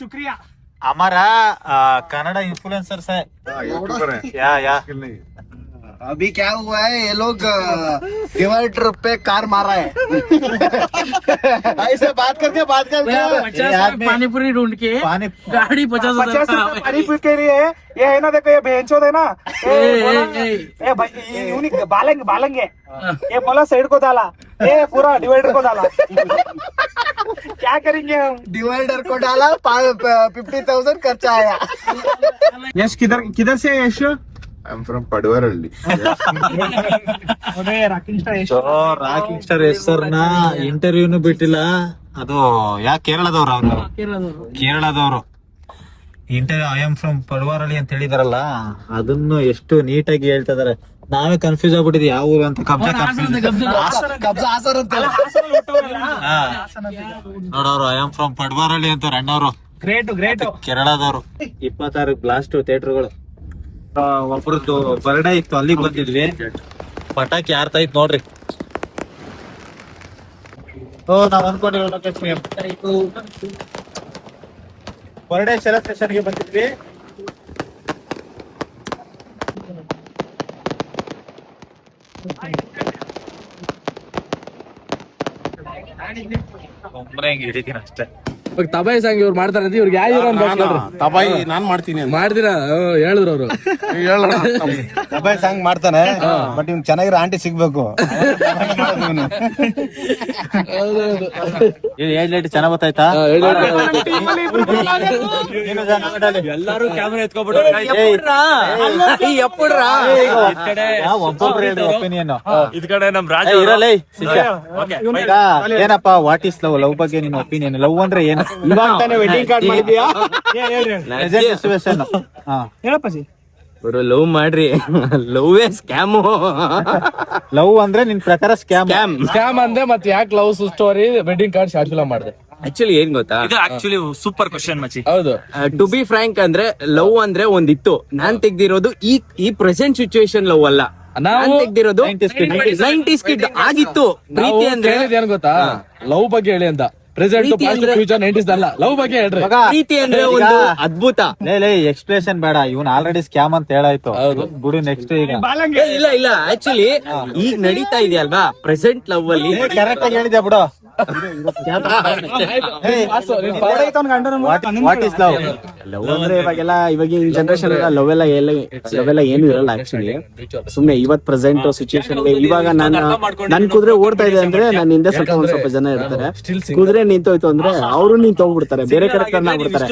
ಶುಕ್ರಿಯಾ. हमारा कन्नड़ा इन्फ्लुएंसर्स है। या अभी क्या हुआ है, ये लोग डिवाइडर पे कार मारा है। ऐसे बात करके 50 पानीपुरी ढूंढ के गाड़ी 50 पानीपुरी के लिए ये है ना, देखो ये बेंचो है ना, बालेंगे ये बोला साइड को डाला, ये पूरा डिवाइडर को डाला। क्या करेंगे हम? डिवाइडर को डाला, 50,000 खर्चा आया। यश किधर से Yash? I am from Padwaralli. Rocking star ಹೆಸರ್ನ ಇಂಟರ್ವ್ಯೂನು ಬಿಟ್ಟಿಲ್ಲ. ಅದು ಯಾಕೆ ಕೇರಳದವ್ರು? ಅವರು ಕೇರಳದವರು. Interview I am from Padwaralli ಅಂತ ಹೇಳಿದಾರಲ್ಲ, ಅದನ್ನು ಎಷ್ಟು ನೀಟಾಗಿ ಹೇಳ್ತಾ ಇದಾರೆ. ನಾವೇ ಕನ್ಫ್ಯೂಸ್ ಆಗ್ಬಿಟ್ಟಿದ್ವಿ ಯಾವ ಊರು ಅಂತ. ನೋಡೋರು ಐ ಆಮ್ ಫ್ರಮ್ ಪಡ್ವಾರಳ್ಳಿ ಅಂತ ಅಣ್ಣವ್ರು. ಗ್ರೇಟ್ ಕೇರಳದವರು. 26 ಬ್ಲಾಸ್ಟ್ ಥಿಯೇಟರ್ಗಳು. ಒಬ್ಬರದ್ದು ಬರ್ಡೇ ಇತ್ತು, ಅಲ್ಲಿಗೆ ಬಂದಿದ್ವಿ. ಪಟಾಕಿ ಯಾರ್ತಾ ಇತ್ತು ನೋಡ್ರಿ. ನಾವ್ ಅನ್ಕೊಂಡಿರೋ ಲೊಕೇಶನ್ ಬರ್ಡೇ ಸೆಲೆಬ್ರೇಷನ್ ಗೆ ಬಂದಿದ್ವಿ. ಒಬ್ಬರೇ ಹಿಂಗ್ ಹಿಡಿತೀನಿ ಅಷ್ಟೇ. ತಬಾಯಿ ಸಾಂಗ್ ಇವ್ರು ಮಾಡ್ತಾರೆ, ಇವ್ರಿಗೆ ಯಾವ ತಬಾಯಿ ನಾನ್ ಮಾಡ್ತೀನಿ. ಮಾಡ್ತೀರಾ? ಹೇಳಿದ್ರು ಅವರು. ತಬಾಯಿ ಸಾಂಗ್ ಮಾಡ್ತಾನೆ, ಬಟ್ ಇವ್ನು ಚೆನ್ನಾಗಿರೋ ಆಂಟಿ ಸಿಗ್ಬೇಕು. ಏಜ್ ಲೈಟ್ ಚೆನ್ನಾಗ್ ಗೊತ್ತಾಯ್ತಾ? ಎಲ್ಲಾರು ಕ್ಯಾಮೆರಾ ಎತ್ಕೊಬಿಟ್ಟು ಒಬ್ಬೊಬ್ರು ಒಪಿನಿಯನ್. ಇದ್ ಕಡೆ ನಮ್ ರಾಜ ಇರಲ್ಲ. ಏನಪ್ಪಾ, ವಾಟ್ ಇಸ್ ಲವ್? ಲವ್ ಬಗ್ಗೆ ನಿನ್ನ ಒಪಿನಿಯನ್. ಲವ್ ಅಂದ್ರೆ ಏನು? ಇವಾಗ ತಾನೇ ವೆಡ್ಡಿಂಗ್ ಕಾರ್ಡ್ ಮಾಡಿದ್ಯಾ? ಹೇಳಪ್ಪಾಜಿ. ಲವ್ ಮಾಡ್ರಿ, ಲವ್ ಸ್ಕ್ಯಾಮು. ಲವ್ ಅಂದ್ರೆ ನಿನ್ ಪ್ರಕಾರ ಸ್ಕ್ಯಾಮ್ ಅಂದೆ. ಮತ್ತೆ ಯಾಕೆ love story wedding card short film ಮಾಡಿದೆ? ಆಕ್ಚುಲಿ ಏನ್ ಗೊತ್ತಾ, ಇದು ಆಕ್ಚುಲಿ ಸೂಪರ್ ಕ್ವಶನ್ ಮಚ್ಚಿ. ಹೌದು, ಟು ಬಿ ಫ್ರಾಂಕ್ ಅಂದ್ರೆ ಲವ್ ಅಂದ್ರೆ ಒಂದಿತ್ತು. ನಾನ್ ತೆಗ್ದಿರೋದು ಈ ಪ್ರೆಸೆಂಟ್ ಸಿಚುವೇಶನ್ ಲವ್ ಅಲ್ಲ. ನಾನ್ ತೆಗ್ದಿರೋದು 90s ಕಿಡ್ ಆಗಿತ್ತು. ಪ್ರೀತಿ ಅಂದ್ರೆ ಏನ್ ಗೊತ್ತಾ, ಲವ್ ಬಗ್ಗೆ ಹೇಳಿ ಅಂತ. ಪ್ರೆಸೆಂಟ್ ಫ್ಯೂಚರ್ 90s ಅಲ್ಲ, ಲವ್ ಬಗ್ಗೆ ಹೇಳ್ರಿ. ಪ್ರೀತಿ ಅಂದ್ರೆ ಒಂದು ಅದ್ಭುತ. ಎಕ್ಸ್ಪ್ಲೇಷನ್ ಬೇಡ, ಇವನ್ ಆಲ್ರೆಡಿ ಸ್ಕ್ಯಾಮ್ ಅಂತ ಹೇಳಾಯ್ತು. ಬಿಡು, ನೆಕ್ಸ್ಟ್ ಈಗ ಇಲ್ಲ ಆಕ್ಚುಲಿ ಈಗ ನಡೀತಾ ಇದೆಯಲ್ವಾ ಪ್ರೆಸೆಂಟ್ ಲವ್ ಅಲ್ಲಿ. ಕರೆಕ್ಟ್ ಆಗಿ ಹೇಳಿದ್ಯಾ ಬಿಡು. What is love? ಲವ್ ಅಂದ್ರೆ ಇವಾಗಿನ ಜನರೇಷನ್ ಲವ್ ಎಲ್ಲ ಏನು ಇರಲ್ಲ. ಆಕ್ಚುಲಿ ಸುಮ್ನೆ ಇವತ್ ಪ್ರೆಸೆಂಟ್ ಸಿಚುಯೇಷನ್ ಇವಾಗ ನನ್ ಕುದುರೆ ಓಡ್ತಾ ಇದೆ ಅಂದ್ರೆ ನನ್ನ ಹಿಂದೆ ಸ್ವಲ್ಪ ಜನ ಇರ್ತಾರೆ. ಕುದುರೆ ನಿಂತೋಯ್ತು ಅಂದ್ರೆ ಅವರು ನಿಂತೋಗ್ಬಿಡ್ತಾರೆ, ಬೇರೆ ಕಡೆ ಟರ್ನ್ ಆಗ್ಬಿಡ್ತಾರೆ.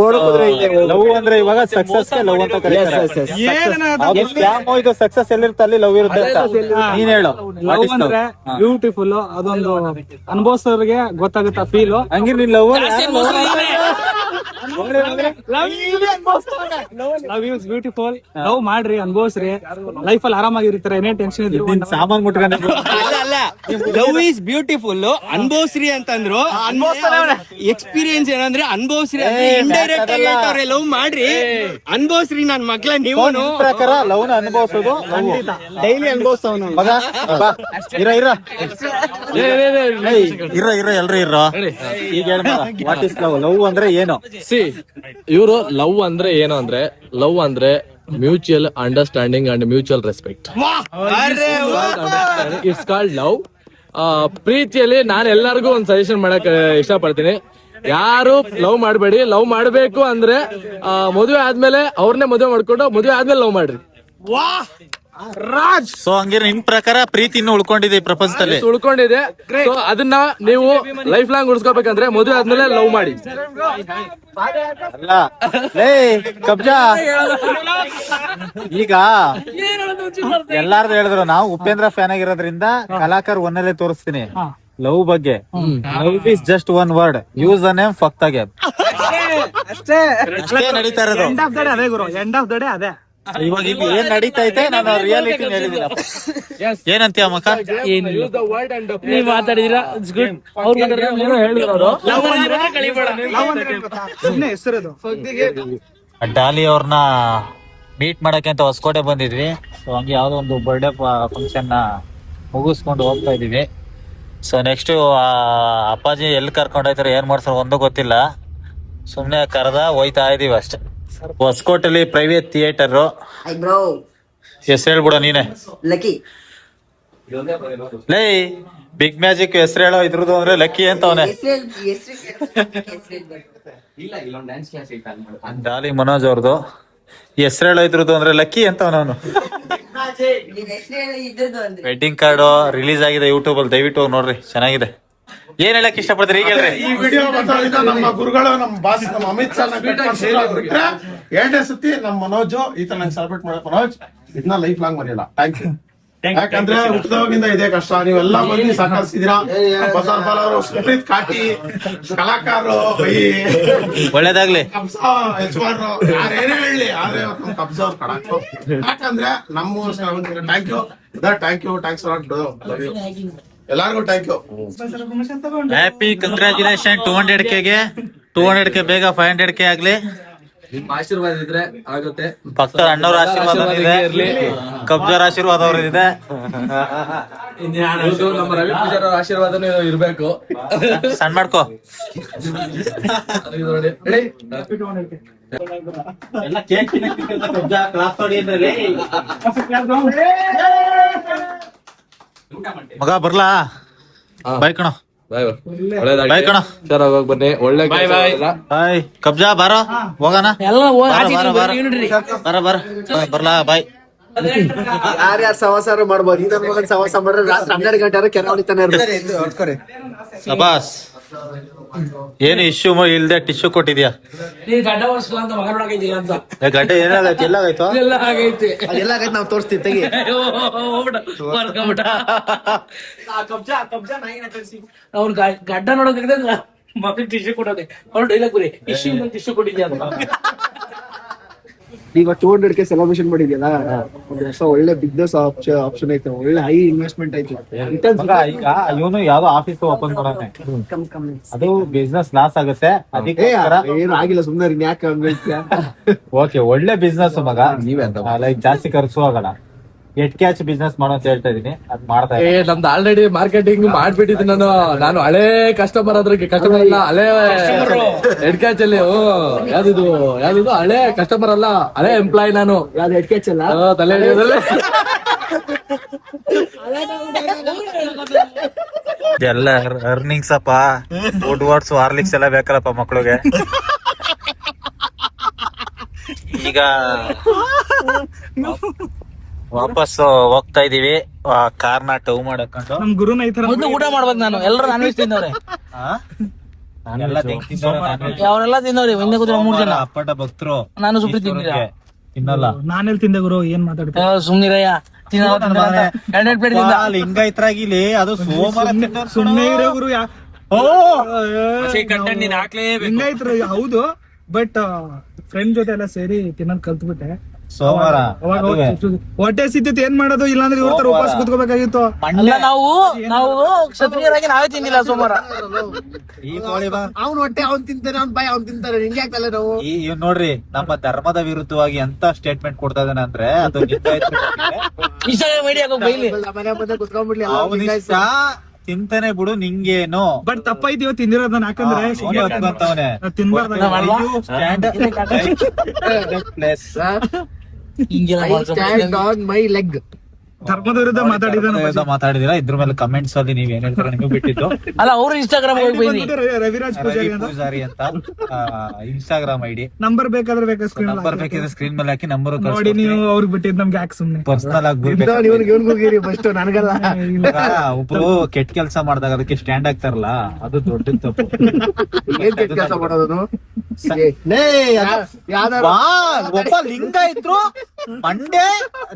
ಓಡೋದ್ರೆ ಲವ್ ಅಂದ್ರೆ ಇವಾಗ ಸಕ್ಸಸ್ ಲವ್ ಅಂತ ಕರೀತಾರೆ. ಇದು ಸಕ್ಸಸ್ ಎಲ್ಲಿರುತ್ತೆ ಅಲ್ಲಿ ಲವ್ ಇರುತ್ತೆ ಅಂತ ನೀನ್ ಹೇಳು. ಲವ್ ಅಂದ್ರೆ ಬ್ಯೂಟಿಫುಲ್, ಅದೊಂದು ಅನುಭವಿಸೋರಿಗೆ ಗೊತ್ತಾಗುತ್ತ ಫೀಲ್. ಹಂಗಿರ್ ನೀನ್ love love is beautiful. Love ಮಾಡ್ರಿ, ಅನ್ಭವಿಸ್ರಿ, ಲೈಫ್ ಅಲ್ಲಿ ಆರಾಮಾಗಿರ್ತಾರೆ. ಏನೇ ಟೆನ್ಷನ್ ಇದ್ರು ಸಾಮಾನ್ ಮುಟ್ಕೊಂಡು ಅಲ್ಲ ಲವ್ ಈಸ್ ಬ್ಯೂಟಿಫುಲ್ ಅನ್ಭವಿಸ್ರಿ ಅಂತಂದ್ರು. ಎಕ್ಸ್ಪೀರಿಯನ್ಸ್ ಏನಂದ್ರೆ ಅನ್ಭವಿಸ್ರಿ, ಇಂಡೈರೆಕ್ಟ್ ಆಗಿ ಹೇಳ್ತಾವ್ರೆ ಲವ್ ಮಾಡ್ರಿ ಅನ್ಭವಿಸ್ರಿ. ನನ್ ಮಕ್ಳ ನೀವು ಪ್ರಕಾರ ಲವ್ನ ಅನುಭವಿಸೋದು ಡೈಲಿ ಅನ್ಭವಿಸ್ತಾವ ಮಗ. ಎಲ್ರು ಇರೋ. ಈಗ ವಾಟ್ ಇಸ್ ಲವ್? ಲವ್ ಅಂದ್ರೆ ಏನು? ಇವರು ಲವ್ ಅಂದ್ರೆ ಏನು ಅಂದ್ರೆ, ಲವ್ ಅಂದ್ರೆ mutual understanding and mutual respect. It's called love. ಪ್ರೀತಿಯಲ್ಲಿ ನಾನು ಎಲ್ಲರಿಗೂ ಒಂದು ಸಜೆಷನ್ ಮಾಡಕ್ ಇಷ್ಟಪಡ್ತೀನಿ. ಯಾರು ಲವ್ ಮಾಡಬೇಡಿ. ಲವ್ ಮಾಡ್ಬೇಕು ಅಂದ್ರೆ ಮದುವೆ ಆದ್ಮೇಲೆ ಅವ್ರನ್ನೇ ಮದುವೆ ಮಾಡ್ಕೊಂಡು ಮದುವೆ ಆದ್ಮೇಲೆ ಲವ್ ಮಾಡ್ರಿ. ಸೊ ಹಂಗೆ ನಿಮ್ ಪ್ರಕಾರ ಪ್ರೀತಿ ಇನ್ನು ಉಳ್ಕೊಂಡಿದೆ ಈ ಪ್ರಪಂಚದಲ್ಲಿ? ಉಳ್ಕೊಂಡಿದೆ. ಸೊ ಅದನ್ನ ನೀವು ಲೈಫ್ ಲಾಂಗ್ ಉಳಿಸ್ಕೋಬೇಕಂದ್ರೆ ಮದುವೆ ಆದ್ಮೇಲೆ ಲವ್ ಮಾಡಿ. ಅಲ್ಲ ಕಬ್ಜಾ, ಈಗ ಎಲ್ಲಾರ್ದು ಹೇಳಿದ್ರು. ನಾವು ಉಪೇಂದ್ರ ಫ್ಯಾನ್ ಆಗಿರೋದ್ರಿಂದ ಕಲಾಕಾರ ಒನ್ನಲ್ಲೇ ತೋರಿಸ್ತೀನಿ ಲವ್ ಬಗ್ಗೆ. Love is just one word, use the name fuck the game. ಅಷ್ಟೇ ನಡೀತಾ ಇರೋದು. ಎಂಡ್ ಆಫ್ ದ ಡೇ ಅದೇ ಗುರು, ಎಂಡ್ ಆಫ್ ದ ಡೇ ಅದೇ. ಇವಾಗ ಇಲ್ಲಿ ಏನ್ ನಡೀತಾ ಐತೆ ನಾನು ರಿಯಾಲಿಟಿ ಹೇಳಿದ್ದೀನಿ. ಏನಂತೀಯ ಮಕ್ಕ? ನೀವ್ ಮಾತಾಡಿದಿರಾ, ಇಟ್ಸ್ ಗುಡ್. ಅವ್ರು ಹೇಳಿದ್ರು ಹೆಸರದು. ಡಾಲಿ ಅವ್ರನ್ನ ಮೀಟ್ ಮಾಡಕ್ಕೆ ಅಂತ ಹೊಸಕೋಟೆ ಬಂದಿದ್ವಿ. ಸೊ ಹಂಗೆ ಯಾವ್ದೋ ಒಂದು ಬರ್ಡೇ ಫಂಕ್ಷನ್ ನ ಮುಗಿಸ್ಕೊಂಡು ಹೋಗ್ತಾ ಇದೀವಿ. ಸೊ ನೆಕ್ಸ್ಟ್ ಅಪ್ಪಾಜಿ ಎಲ್ಲಿ ಕರ್ಕೊಂಡೋಯ್ತಾರೆ, ಏನ್ ಮಾಡ್ತಾರ ಒಂದು ಗೊತ್ತಿಲ್ಲ. ಸುಮ್ನೆ ಕರೆದ ಹೋಯ್ತಾ ಇದೀವಿ ಅಷ್ಟೇ. ಹೊಸಕೋಟೆಲಿ ಪ್ರೈವೇಟ್ ಥಿಯೇಟರ್. ಹೆಸರು ಹೇಳ್ಬಿಡ ನೀನೆ. ಲೈ ಬಿಗ್ ಮ್ಯಾಜಿಕ್ ಹೆಸರು ಹೇಳೋ ಇದ್ರದ್ದು ಅಂದ್ರೆ ಲಕ್ಕಿ ಅಂತ ಅವನೇ. ಡಾಲಿ ಮನೋಜ್ ಅವ್ರದ್ದು ಹೆಸರು ಹೇಳೋ ಇದ್ರದ್ದು ಅಂದ್ರೆ ಲಕ್ಕಿ ಅಂತ ಅವನವನು. ವೆಡ್ಡಿಂಗ್ ಕಾರ್ಡ್ ರಿಲೀಸ್ ಆಗಿದೆ ಯೂಟ್ಯೂಬ್ ಅಲ್ಲಿ, ದಯವಿಟ್ಟು ಹೋಗಿ ನೋಡ್ರಿ, ಚೆನ್ನಾಗಿದೆ. ಏನ್ ಹೇಳಕ್ ಇಷ್ಟಪಡ್ತೀರಿ ಈಗ ಹೇಳ್ರಿ. ಈ ವಿಡಿಯೋ ಬರ್ತಾ ನಮ್ಮ ಗುರುಗಳು, ನಮ್ಮ ಬಾಸ್, ನಮ್ಮ ಅಮಿತ್ ಶಾ ಬಿಟ್ರೆ ಎರಡನೇ ಸತಿ ನಮ್ಮ ಮನೋಜ್ ಈ ತರ ನಂಗೆ ಸೆಲೆಬ್ರೇಟ್ ಮಾಡೋ ಮನೋಜ್ ಇದನ್ನ ಲೈಫ್ ಲಾಂಗ್ ಮರೆಯಲ್ಲ. Thank you. ಯಾಕಂದ್ರೆ ಹುಟ್ಟಿದವಾಗಿಂದ ಇದೇ ಕಷ್ಟ. ನೀವೆಲ್ಲ ಬಂದು ಸಹಕರಿಸಿದಿರಾ. ಬಸವರ್ ಬಾಲ್ ಅವರು, ಸುಪ್ರೀತ್ ಕಾಟಿ, ಕಲಾಕಾರರು, ಒಳ್ಳೇದಾಗ್ಲಿ. ಕಬ್ಸಾ ಯಜಮಾನ್ರು, ಯಾರೇನೇ ಹೇಳಿ, ಆದ್ರೆ ನಮ್ಮ ಕಬ್ಸಾ ಅವ್ರು ಕಡಾಕ್ರು. ಯಾಕಂದ್ರೆ ನಮ್ಮ thank you, thanks love you ಎಲ್ಲಾರ್ಗು. Thank you. Happy congratulation 200K. 200K ಬೇಗ 500K ಆಗ್ಲಿ. ನಿಮ್ಮ ಆಶೀರ್ವಾದ ಇದ್ರೆ ಆಗುತ್ತೆ. ಭಕ್ತರ ಅಣ್ಣವ್ರ ಆಶೀರ್ವಾದ ಇದೆ, ಕಬ್ಜಾರ್ ಆಶೀರ್ವಾದ ಅವ್ರ ಇದೆ, ನಮ್ಮ ರವಿ ಪೂಜಾರ್ ಅವ್ರ ಆಶೀರ್ವಾದನೂ ಇರ್ಬೇಕು. ಸಣ್ಣ ಮಾಡ್ಕೋ. ಮಗ ಬರ್ಲಾ? ಬಾಯ್ ಕಣ. ಬಾಯ್ ಕಣ. ಬನ್ನಿ. ಒಳ್ಳೆ ಬಾಯ್ ಕಬ್ಜಾ. ಬಾರೋ ಹೋಗೋಣ. ಬರ ಬರ್ಲಾ? ಬಾಯ್. ಯಾರ್ಯಾರು ಸವಾಸಾರ ಮಾಡ್ಬೋದು. ಇದನ್ನ ಮಗನ್ ಸವಾಸ ಮಾಡ್ರೆ ರಾತ್ರಿ 12 ಗಂಟೆ ಕೆರೆ ಹೊಡಿತಾನೆ ಇರ್ಬೇಕು. ಸಬಾಸ್. ಏನು ಇಶ್ಯೂ ಇಲ್ದೆ ಟಿಶ್ಯೂ ಕೊಟ್ಟಿದ್ಯಾ? ಗಡ್ಡ ವರ್ಷ ಅಂತ ಮಗ ನೋಡಾಕಿದ್ದೀರ ಅಂತ. ಗಡ್ಡೆ ಏನಾಗೈತೆ? ಎಲ್ಲಾಗೈತು? ಎಲ್ಲ ಆಗೈತೆ, ಅದೆಲ್ಲ ಆಗೈತೆ. ನಾವು ತೋರಿಸ್ತೀವಿ ತೆಗಿ. ಅವ್ನು ಗಡ್ಡ ನೋಡೋಕೆ ಮಕ್ಕಳು ಟಿಶ್ಯೂ ಕೊಡೋದೆ. ಅವ್ರು ಡೈಲಾಗ್ ಬರೀ ಟಿಶ್ಯೂ ಕೊಟ್ಟಿದ್ಯಾ ಅಂತ. ಈಗ 200K ಸೆಲೆಬ್ರೇಷನ್ ಮಾಡಿದ್ಯಲ್ಲ, ಒಂದು ಹೊಸ ಒಳ್ಳೆ ಬಿಸ್ನೆಸ್ ಆಪ್ಷನ್ ಐತೆ. ಒಳ್ಳೆ ಹೈ ಇನ್ವೆಸ್ಟ್ಮೆಂಟ್ ಐತೆ. ಈಗ ಇವನು ಯಾವ್ದೋ ಆಫೀಸ್ ಓಪನ್ ಮಾಡೋಣ, ಅದು ಬಿಸ್ನೆಸ್ ಲಾಸ್ ಆಗುತ್ತೆ. ಅದಕ್ಕೆ ಏನು ಆಗಿಲ್ಲ, ಸುಮ್ಮನೆ ಯಾಕೆ ಹಂಗೈತೆ. ಓಕೆ, ಒಳ್ಳೆ ಬಿಸ್ನೆಸ್ ಮಗ. ಲೈಕ್ ಜಾಸ್ತಿ ಖರ್ಚು ಆಗಲ್ಲ. ಎಟ್ ಕ್ಯಾಚ್ ಬಿಸ್ನೆಸ್ ಮಾಡೋ ಅಂತ ಹೇಳ್ತಾ ಇದೀನಿ. ಅದ್ ಮಾಡ್ತಾ ನಮ್ದು ಆಲ್ರೆಡಿ ಮಾರ್ಕೆಟಿಂಗ್ ಮಾಡ್ಬಿಟ್ಟಿದ್ದೀನಿ ನಾನು ಹಳೆ ಕಸ್ಟಮರ್ ಕಸ್ಟಮರ್ ಅಲ್ಲ, ಹಳೆ ಹೆಡ್ ಕ್ಯಾಚ್ ಅಲ್ಲಿ. ಯಾವ್ದು ಹಳೆ ಕಸ್ಟಮರ್ ಅಲ್ಲ, ಹಳೆ ಎಂಪ್ಲಾಯ್ ನಾನು. ಯಾವ್ದು ಹೆಡ್ ಕ್ಯಾಚ್ ಅಲ್ಲ, ತಲೆ ಎಲ್ಲ ಅರ್ನಿಂಗ್ಸ್ ಅಪ್ಪ. ಫುಡ್ ವರ್ಡ್ಸ್ ಹಾರ್ಲಿಕ್ಸ್ ಎಲ್ಲ ಬೇಕಲ್ಲಪ್ಪ ಮಕ್ಳಿಗೆ. ಈಗ ವಾಪಸ್ ಹೋಗ್ತಾ ಇದೀವಿ ಕಾರ್ನ ಟವ್ ಮಾಡಕೊಂಡು. ನಮ್ ಗುರುನ ಈ ತರ ಮೊದ್ಲು ಊಟ ಮಾಡ್ಬೇಕು. ನಾನು ಎಲ್ಲರೂ ನಾನ್ ವೆಜ್ ತಿಂದವ್ರೆ. ಅವರೆಲ್ಲ ತಿಂದವ್ರಿ. ಒಂದೇ ಕೂತ್ರೆ 3 ಜನ ಅಪ್ಪಟ ಭಕ್ತರು. ನಾನು ಸುಪ್ರೀತ್ ತಿನ್ನಲ್ಲ. ನಾನೆಲ್ಲಿ ತಿಂದೆ ಗುರು, ಏನ್ ಮಾತಾಡ್ತೀನಿ. ಸುಮ್ನಿರಯ್ಯ. ಲಿಂಗಾಯತ್ರಾಗಿಲಿ ಅದು ಸೋಮವಾರ ಸುಮ್ನೆ ಇರೋ ಗುರು. ಕಂಟೆಂಟ್ ನೀನ್ ಹಾಕ್ಲೇಬೇಕು. ಹಿಂಗಾಯ್ತು. ಹೌದು, ಬಟ್ ಫ್ರೆಂಡ್ ಜೊತೆ ಎಲ್ಲ ಸೇರಿ ತಿನ್ನೋದ್ ಕಲ್ತ್ಬಿಟ್ಟೆ. ಸೋಮವಾರ ಅವಾಗ ಹೊಟ್ಟೆ ಸಿದ್ಧತೆ ಏನ್ ಮಾಡೋದು, ಇಲ್ಲಾಂದ್ರೆ ಇವ್ರ ತರ ಉಪವಾಸ ಕುತ್ಕೋಬೇಕಾಗಿತ್ತು. ಅಲ್ಲ ನಾವು ಕ್ಷತ್ರಿಯರಾಗಿ ನಾವೇ ತಿಂದಿಲ್ಲ ಸೋಮವಾರ. ಈ ಕೋಳಿ ಬಾ ಅವ್ನ್ ಹೊಟ್ಟೆ ಅವ್ನ್ ತಿಂತಾನೆ, ಅವ್ನ್ ಬಾಯಿ ಅವ್ನ್ ತಿಂತಾನೆ, ಹಿಂಗೆ ಆಗ್ತಲ್ಲ ನಾವು. ಇವ್ ನೋಡ್ರಿ ನಮ್ಮ ಧರ್ಮದ ವಿರುದ್ಧವಾಗಿ ಎಂತ ಸ್ಟೇಟ್ಮೆಂಟ್ ಕೊಡ್ತಾ ಇದ್ದಾನೆ ಅಂದ್ರೆ ಅದು ಇನ್ಸ್ಟಾಗ್ರಾಮ್ ಐಡಿ ಹಾಕೋ ಬೈಲಿ. ಮನೆ ಮುಂದೆ ಕುತ್ಕೊಂಡ್ಬಿಡ್ಲಿ ತಿಂತಾನೆ ಬಿಡು ನಿಂಗೇನು. ಬಟ್ ತಪ್ಪಾಯ್ತೀವ ತಿಂದಿರೋದನ್ನ, ಯಾಕಂದ್ರೆ ಹಿಂಗೆಲ್ಲ ಆನ್ ಮೈ ಲೆಗ್. ಧರ್ಮದ ವಿರುದ್ಧ ಮಾತಾಡಿದಿರಾ ಇದ್ರ ಮೇಲೆ ಕಮೆಂಟ್ಸ್ ಅಲ್ಲಿ ನೀವ್ ಏನ್ ಹೇಳ್ತಾರೆ ನಿಮಗೆ ಬಿಟ್ಟಿದ್ದು. ಅಲ್ಲ ಅವ್ರು ಇನ್ಸ್ಟಾಗ್ರಾಮ್ ಹೋಗಿ ಬೈಲಿ. ರವಿರಾಜ್ ಪೂಜಾರಿ ಅಂತ ಇನ್ಸ್ಟಾಗ್ರಾಮ್ ಐಡಿ. ನಂಬರ್ ಬೇಕಾದ್ರೆ ನಂಬರ್ ಬೇಕಿದ್ರೆ ಸ್ಕ್ರೀನ್ ಮೇಲೆ ಹಾಕಿ ನಂಬರ್ ನೋಡಿ. ನೀವು ಅವ್ರಿಗೆ ಬಿಟ್ಟಿದ್ ನಮ್ಗೆ ಯಾಕೆ ಸುಮ್ನೆ ಪರ್ಸನಲ್ ಆಗಿ ಹೋಗಿರಿ ಫಸ್ಟ್, ನನಗಲ್ಲ. ಒಬ್ರು ಕೆಟ್ಟ ಕೆಲಸ ಮಾಡಿದಾಗ ಅದಕ್ಕೆ ಸ್ಟ್ಯಾಂಡ್ ಆಗ್ತಾರಲ್ಲ, ಅದು ದೊಡ್ಡ ತಪ್ಪು. ಏನ್ ಕೆಟ್ಟ ಕೆಲಸ ಮಾಡೋದು? ಒಬ್ಬ ಲಿಂಗ ಇದ್ರು ಮಂಡೆ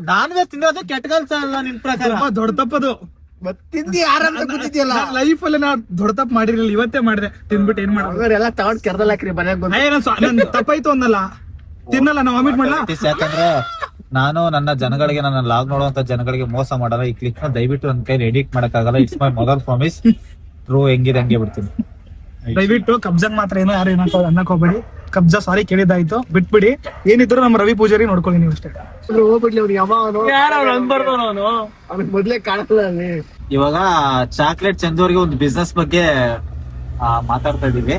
ನಾನ್ ವೆಜ್ ತಿನ್ನೋದು ಕೆಟ್ಟ ಕೆಲಸ ಅಲ್ಲ ನಿನ್ ಪ್ರಕಾರ? ದೊಡ್ಡ ತಪ್ಪದು. ತಿಂದಿ ಆರಾಮ ಕೂತಿದ್ಯಲ್ಲ. ಲೈಫ್ ಅಲ್ಲಿ ನಾ ದೊಡ್ಡ ತಪ್ಪು ಮಾಡಿರಲಿಲ್ಲ, ಇವತ್ತೇ ಮಾಡಿದೆ. ತಿನ್ಬಿಟ್ಟು ಏನ್ ಮಾಡೋದು, ಎಲ್ಲ ತಗೊಂಡ್ ಕೆರ್ದಲ್ ಹಾಕ್ರಿ ಮನೆಯಾಗ. ತಪ್ಪಾಯ್ತು ಅನ್ನಲ್ಲ, ತಿನ್ನಲ್ಲ, ನಾವು ವಾಮಿಟ್ ಮಾಡಲ್ಲ. ಯಾಕಂದ್ರೆ ನಾನು ನನ್ನ ಜನಗಳಿಗೆ, ನನ್ನ ಲಾಗ್ ನೋಡುವಂತ ಜನಗಳಿಗೆ ಮೋಸ ಮಾಡಲ್ಲ. ಈ ಕ್ಲಿಪ್ ನ ದಯವಿಟ್ಟು ನನ್ನ ಕೈಲಿ ಎಡಿಟ್ ಮಾಡಕ್ ಆಗಲ್ಲ. ಇಟ್ಸ್ ಮೈ ಮೊದಲ್ ಪ್ರಾಮಿಸ್. ಟ್ರೂ ಹೆಂಗಿದೆ ಹಂಗೆ ಬಿಡ್ತೀನಿ. ದಯವಿಟ್ಟು ಕಬ್ಜಾಗ್ ಮಾತ್ರ ಏನೋ ಯಾರು ಅನ್ನಕ್ ಹೋಗ್ಬೇಡಿ. ಕಬ್ಜಾ ಸಾರಿ ಕೇಳಿದಾಯ್ತು, ಬಿಟ್ಬಿಡಿ. ಏನಿದ್ರು ನಮ್ಮ ರವಿ ಪೂಜಾರಿ ನೋಡ್ಕೊಳ್ಳಿ ನೀವು ಅಷ್ಟೇ. ಹೋಗ್ಬಿಡ್ಲಿ ಅವ್ನು ಯಾವನು ಅವ್ನಿಗೆ ಮೊದ್ಲೇ ಕಾಣಲ್ಲ ಅಲ್ಲಿ. ಇವಾಗ ಚಾಕ್ಲೇಟ್ ಚಂದೂರ್ಗೆ ಒಂದು ಬಿಸ್ನೆಸ್ ಬಗ್ಗೆ ಮಾತಾಡ್ತಾ ಇದೀವಿ.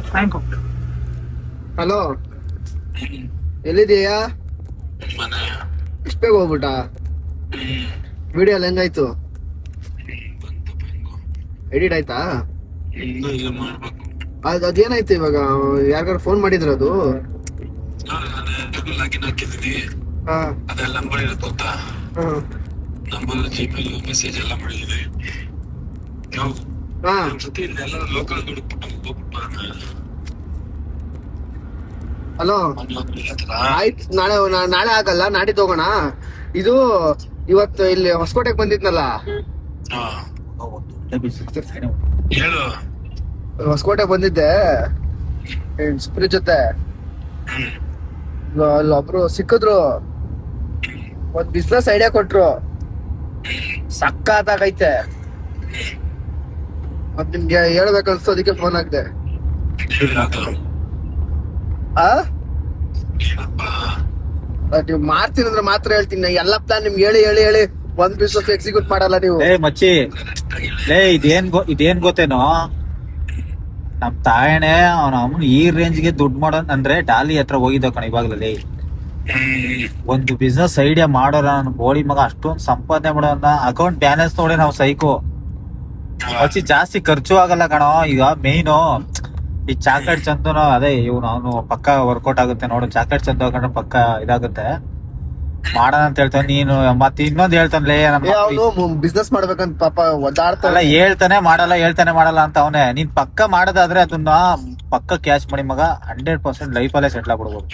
ಹಲೋ, ಎಲ್ಲಿದೀಯಾ? ಇಷ್ಟ ಬೇಗ ಹೋಗ್ಬಿಟ್ಟ? ವಿಡಿಯೋ ಎಲ್ಲ ಹೆಂಗಾಯ್ತು? ಎಡಿಟ್ ಆಯ್ತಾ? ಅದೇನಾಯ್ತು ಇವಾಗ? ಯಾರಿಗಾರು ಫೋನ್ ಮಾಡಿದ್ರ? ಅದು ಹಲೋ, ಆಯ್ತು. ನಾಳೆ ಆಗಲ್ಲ, ನಾಡಿದ್ದು ಹೋಗೋಣ. ಇದು ಇವತ್ತು ಇಲ್ಲಿ ಹೊಸಕೋಟೆಗೆ ಬಂದಿದ್ನಲ್ಲ, ಹೊಸಕೋಟೆ ಬಂದಿದ್ದೆ ಸುಪ್ರೀತ್ ಜೊತೆ. ಅಲ್ಲೊಬ್ರು ಸಿಕ್ಕಿದ್ರು, ಒಂದ್ ಬಿಸ್ನೆಸ್ ಐಡಿಯಾ ಕೊಟ್ರು, ಸಕ್ಕತ್ತಾಗೈತೆ. ಮತ್ ನಿಮ್ಗೆ ಹೇಳ್ಬೇಕನ್ಸ್ತು, ಅದಕ್ಕೆ ಫೋನ್ ಹಾಕ್ದೆ. ನೀವ್ ಮಾಡ್ತೀನಿ ಅಂದ್ರೆ ಮಾತ್ರ ಹೇಳ್ತೀನಿ. ಎಲ್ಲಾ ಪ್ಲಾನ್ ನಿಮ್ಗೆ ಹೇಳಿ ಹೇಳಿ ಹೇಳಿ ಒಂದ್ ಬಿಸ್ನೆಸ್ ಎಕ್ಸಿಕ್ಯೂಟ್ ಮಾಡಲ್ಲ ನೀವು. ಮಚ್ಚಿ ಇದೇನ್ ಗೊತ್ತೇನೋ, ನಮ್ ತಾಯಣೆ ಅವನ ಅಮ್ಮನ್ ಈ ರೇಂಜ್ಗೆ ದುಡ್ಡು ಮಾಡೋದ್ ಅಂದ್ರೆ ಡಾಲಿ ಹತ್ರ ಹೋಗಿದ್ದ ಕಣ. ಇವಾಗ್ಲಲ್ಲಿ ಒಂದು ಬಿಸ್ನೆಸ್ ಐಡಿಯಾ ಮಾಡೋಣ, ಗೋಳಿ ಮಗ ಅಷ್ಟೊಂದು ಸಂಪಾದನೆ ಮಾಡೋಣ. ಅಕೌಂಟ್ ಬ್ಯಾಲೆನ್ಸ್ ನೋಡಿ ನಾವು ಸೈಕೋ. ಮಚ್ಚಿ ಜಾಸ್ತಿ ಖರ್ಚು ಆಗಲ್ಲ ಕಣೋ. ಈಗ ಮೇಯ್ನು ಈ ಚಾಕ್ಲೇಟ್ ಚಂದನು ಅದೇ ಇವ್ನು ಅವನು ಪಕ್ಕ ವರ್ಕೌಟ್ ಆಗುತ್ತೆ ನೋಡು. ಚಾಕ್ಲೇಟ್ ಚಂದ ಹಾಕೊಂಡ್ರೆ ಪಕ್ಕ ಇದಾಗುತ್ತೆ. ಮಾಡೋಣ ಅಂತ ಹೇಳ್ತಾನೆ. ನೀನು ಮತ್ತೆ ಇನ್ನೊಂದ್ ಹೇಳ್ತಾನಲೇ, ಬಿಸ್ನೆಸ್ ಮಾಡ್ಬೇಕಂತ ಪಾಪ ಒದ್ದಾಡ್ತಾನೆ. ಹೇಳ್ತಾನೆ ಮಾಡಲ್ಲ ಅಂತ ಅವನೇ. ನೀನ್ ಪಕ್ಕ ಮಾಡೋದಾದ್ರೆ ಅದನ್ನ ಪಕ್ಕ ಕ್ಯಾಶ್ ಮಾಡಿ ಮಗ 100% ಲೈಫಲ್ಲೇ ಸೆಟ್ಲ್ ಆಗ್ಬಿಡ್ಬೋದು.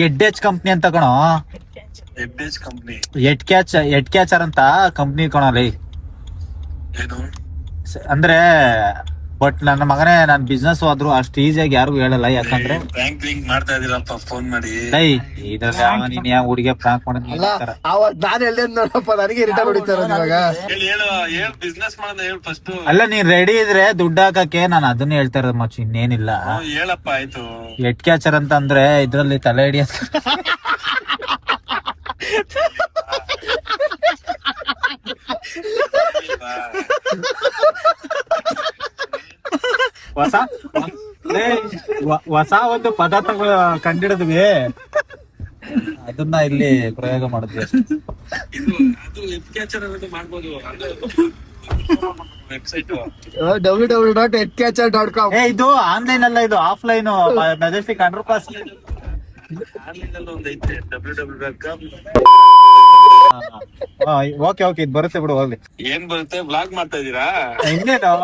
ಎಡ್ ಎಚ್ ಕಂಪ್ನಿ ಅಂತ ಕಣೋ. ಎಡ್ ಕ್ಯಾಚರ್ ಅಂತ ಕಂಪ್ನಿ ಕಣೋ. ಅಂದ್ರೆ ಬಟ್ ನನ್ನ ಮಗನೇ, ನಾನ್ ಬಿಸ್ನೆಸ್ ಹೋದ್ರು ಅಷ್ಟು ಈಸಿಯಾಗಿ ಯಾರಿಗೂ ಹೇಳಲ್ಲ. ಯಾಕಂದ್ರೆ ನೀನ್ ಯಾವ ಹುಡುಗಿ ಪ್ರಾಂಕ್ ಮಾಡೋದ್ ನಾನು ಹೇಳ್ದೆ ನೋಡಪ್ಪ, ನನಗೆ ರಿಟರ್ನ್ ಹೊಡಿತಾರ ಇವಾಗ. ಅಲ್ಲ, ನೀನ್ ರೆಡಿ ಇದ್ರೆ ದುಡ್ಡು ಹಾಕಕ್ಕೆ ನಾನು ಅದನ್ನ ಹೇಳ್ತಾ ಇರೋದು ಮಚ್ಚು, ಇನ್ನೇನಿಲ್ಲ. ಎಡ್ ಕ್ಯಾಚರ್ ಅಂತ ಅಂದ್ರೆ ಇದ್ರಲ್ಲಿ ತಲೆ ಹಿಡಿಯ ಹೊಸ ಒಂದು ಪದಾರ್ಥ ಕಂಡಿಡಿದ್ವಿ, ಅದನ್ನ ಇಲ್ಲಿ ಪ್ರಯೋಗ ಮಾಡಿದ್ವಿ. www.headcatcher.com. ಇದು ಆನ್ಲೈನ್ ಅಲ್ಲ, ಇದು ಆಫ್ಲೈನ್. Majestic underpass. ಓಕೆ ಇದು ಬರುತ್ತೆ ಬಿಡು, ಹೋಗ್ಲಿ. ಏನ್ ಬರುತ್ತೆ? ಬ್ಲಾಗ್ ಮಾಡ್ತಾ ಇದೀರಾ? ಇನ್ನೇನು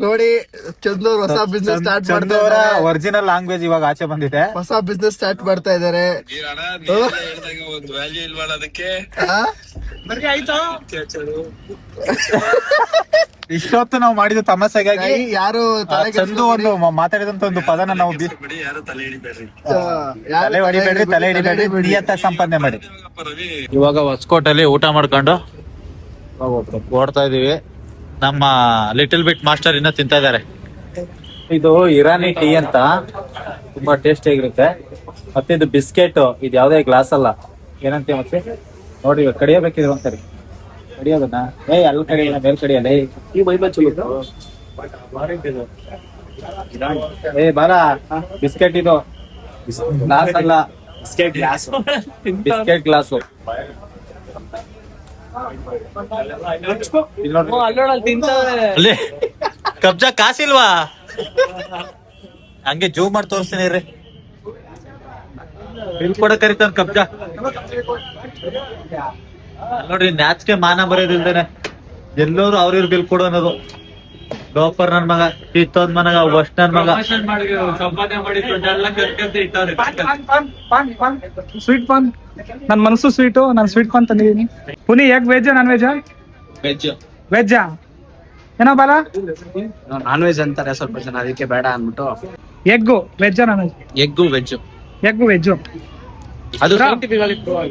ನೋಡಿ ಚಂದ್ರು ಅವ್ರು ಹೊಸ ಬಿಸ್ನೆಸ್ ಸ್ಟಾರ್ಟ್ ಮಾಡ್ತಾ ಅವರ ಇದ್ದಾರೆ. ಒರಿಜಿನಲ್ ಲ್ಯಾಂಗ್ವೇಜ್ ಇವಾಗ ಆಚೆ ಬಂದಿದೆ. ಹೊಸ ಬಿಸ್ನೆಸ್ ಸ್ಟಾರ್ಟ್ ಮಾಡ್ತಾ ಇದ್ದಾರೆ. ಇಷ್ಟೊತ್ತು ನಾವು ಮಾಡಿದ ತಮಾಷೆಗಾಗಿ ಯಾರು ಚಂದು ಒಂದು ಮಾತಾಡಿದಂತ ಒಂದು ಪದನ ನಾವು ತಲೆ ಹೊಡಿಬೇಡ್ರಿ, ತಲೆ ಹಿಡಿಬೇಡ್ರಿ, ನಿಯತ್ತಾಗಿ ಸಂಪಾದನೆ ಮಾಡಿ. ಇವಾಗ ಹೊಸಕೋಟೆಯಲ್ಲಿ ಊಟ ಮಾಡ್ಕೊಂಡು ಓಡ್ತಾ ಇದೀವಿ. ನಮ್ಮ ಲಿಟಲ್ ಬಿಟ್ ಮಾಸ್ಟರ್ ಇನ್ನ ತಿಂತಾ ಇದಾರೆ. ಇದು ಇರಾನಿ ಟೀ ಅಂತ, ತುಂಬಾ ಟೇಸ್ಟಿ ಆಗಿರುತ್ತೆ. ಮತ್ತೆ ಇದು ಬಿಸ್ಕೆಟ್, ಇದು ಯಾವ್ದೇ ಗ್ಲಾಸ್ ಅಲ್ಲ. ಏನಂತ ಮತ್ತೆ ನೋಡಿ, ಕಡಿಯಬೇಕಿದ್ರು ಒಂದ್ಸರಿ ಕಡಿಯೋದನ್ನ. ಅಲ್ಲಿ ಕಡಿಯೋಣ, ಮೇಲ್ ಕಡಿಯಲ್ಲ. ಈ ಮೈಬಾ ಚಲೋ ಬಾರ. ಬಿಸ್ಕೆಟ್ ಇದು ಗ್ಲಾಸ್ ಅಲ್ಲ, ಬಿಸ್ಕೆಟ್ ಗ್ಲಾಸ್, ಬಿಸ್ಕೆಟ್ ಗ್ಲಾಸು. ಅಲ್ಲಿ ಕಬ್ಜಾ ಕಾಸಿಲ್ವಾ? ಹಂಗೆ ಜೂಮ್ ಮಾಡಿ ತೋರಿಸ್ತೀನಿ ರೀ. ಬಿಲ್ ಕೊಡ ಕರಿತಾನ ಕಬ್ಜಾ. ನೋಡ್ರಿ, ನಾಚಿಕೆ ಮಾನ ಬರೋದಿಲ್ದೇನೆ ಎಲ್ಲರೂ ಅವ್ರಿವ್ರ ಬಿಲ್ ಕೊಡು ಅನ್ನೋದು. ಡೋಪರ್ ನನ್ ಮಗ, ಕಿತ್ತೋದ್ ಮನಗ, ವಸ್ಟ್ ನನ್ ಮಗ. ಸ್ವೀಟ್ ಪಾನ್, ನನ್ ಮನಸ್ಸು ಸ್ವೀಟು, ನಾನು ಸ್ವೀಟ್ ಪಾನ್ ತಂದಿದ್ದೀನಿ. ಪುನಿ ಎಗ್ ವೆಜ್ ನಾನ್ ವೆಜ್? ವೆಜ್ಜಾ? ಏನೋ ಬಾಲ ನಾನ್ ವೆಜ್ ಅಂತಾರೆ ಸ್ವಲ್ಪ ಜನ, ಅದಕ್ಕೆ ಬೇಡ ಅನ್ಬಿಟ್ಟು. Egg veg non veg? Egg veg. Egg veg ಅದು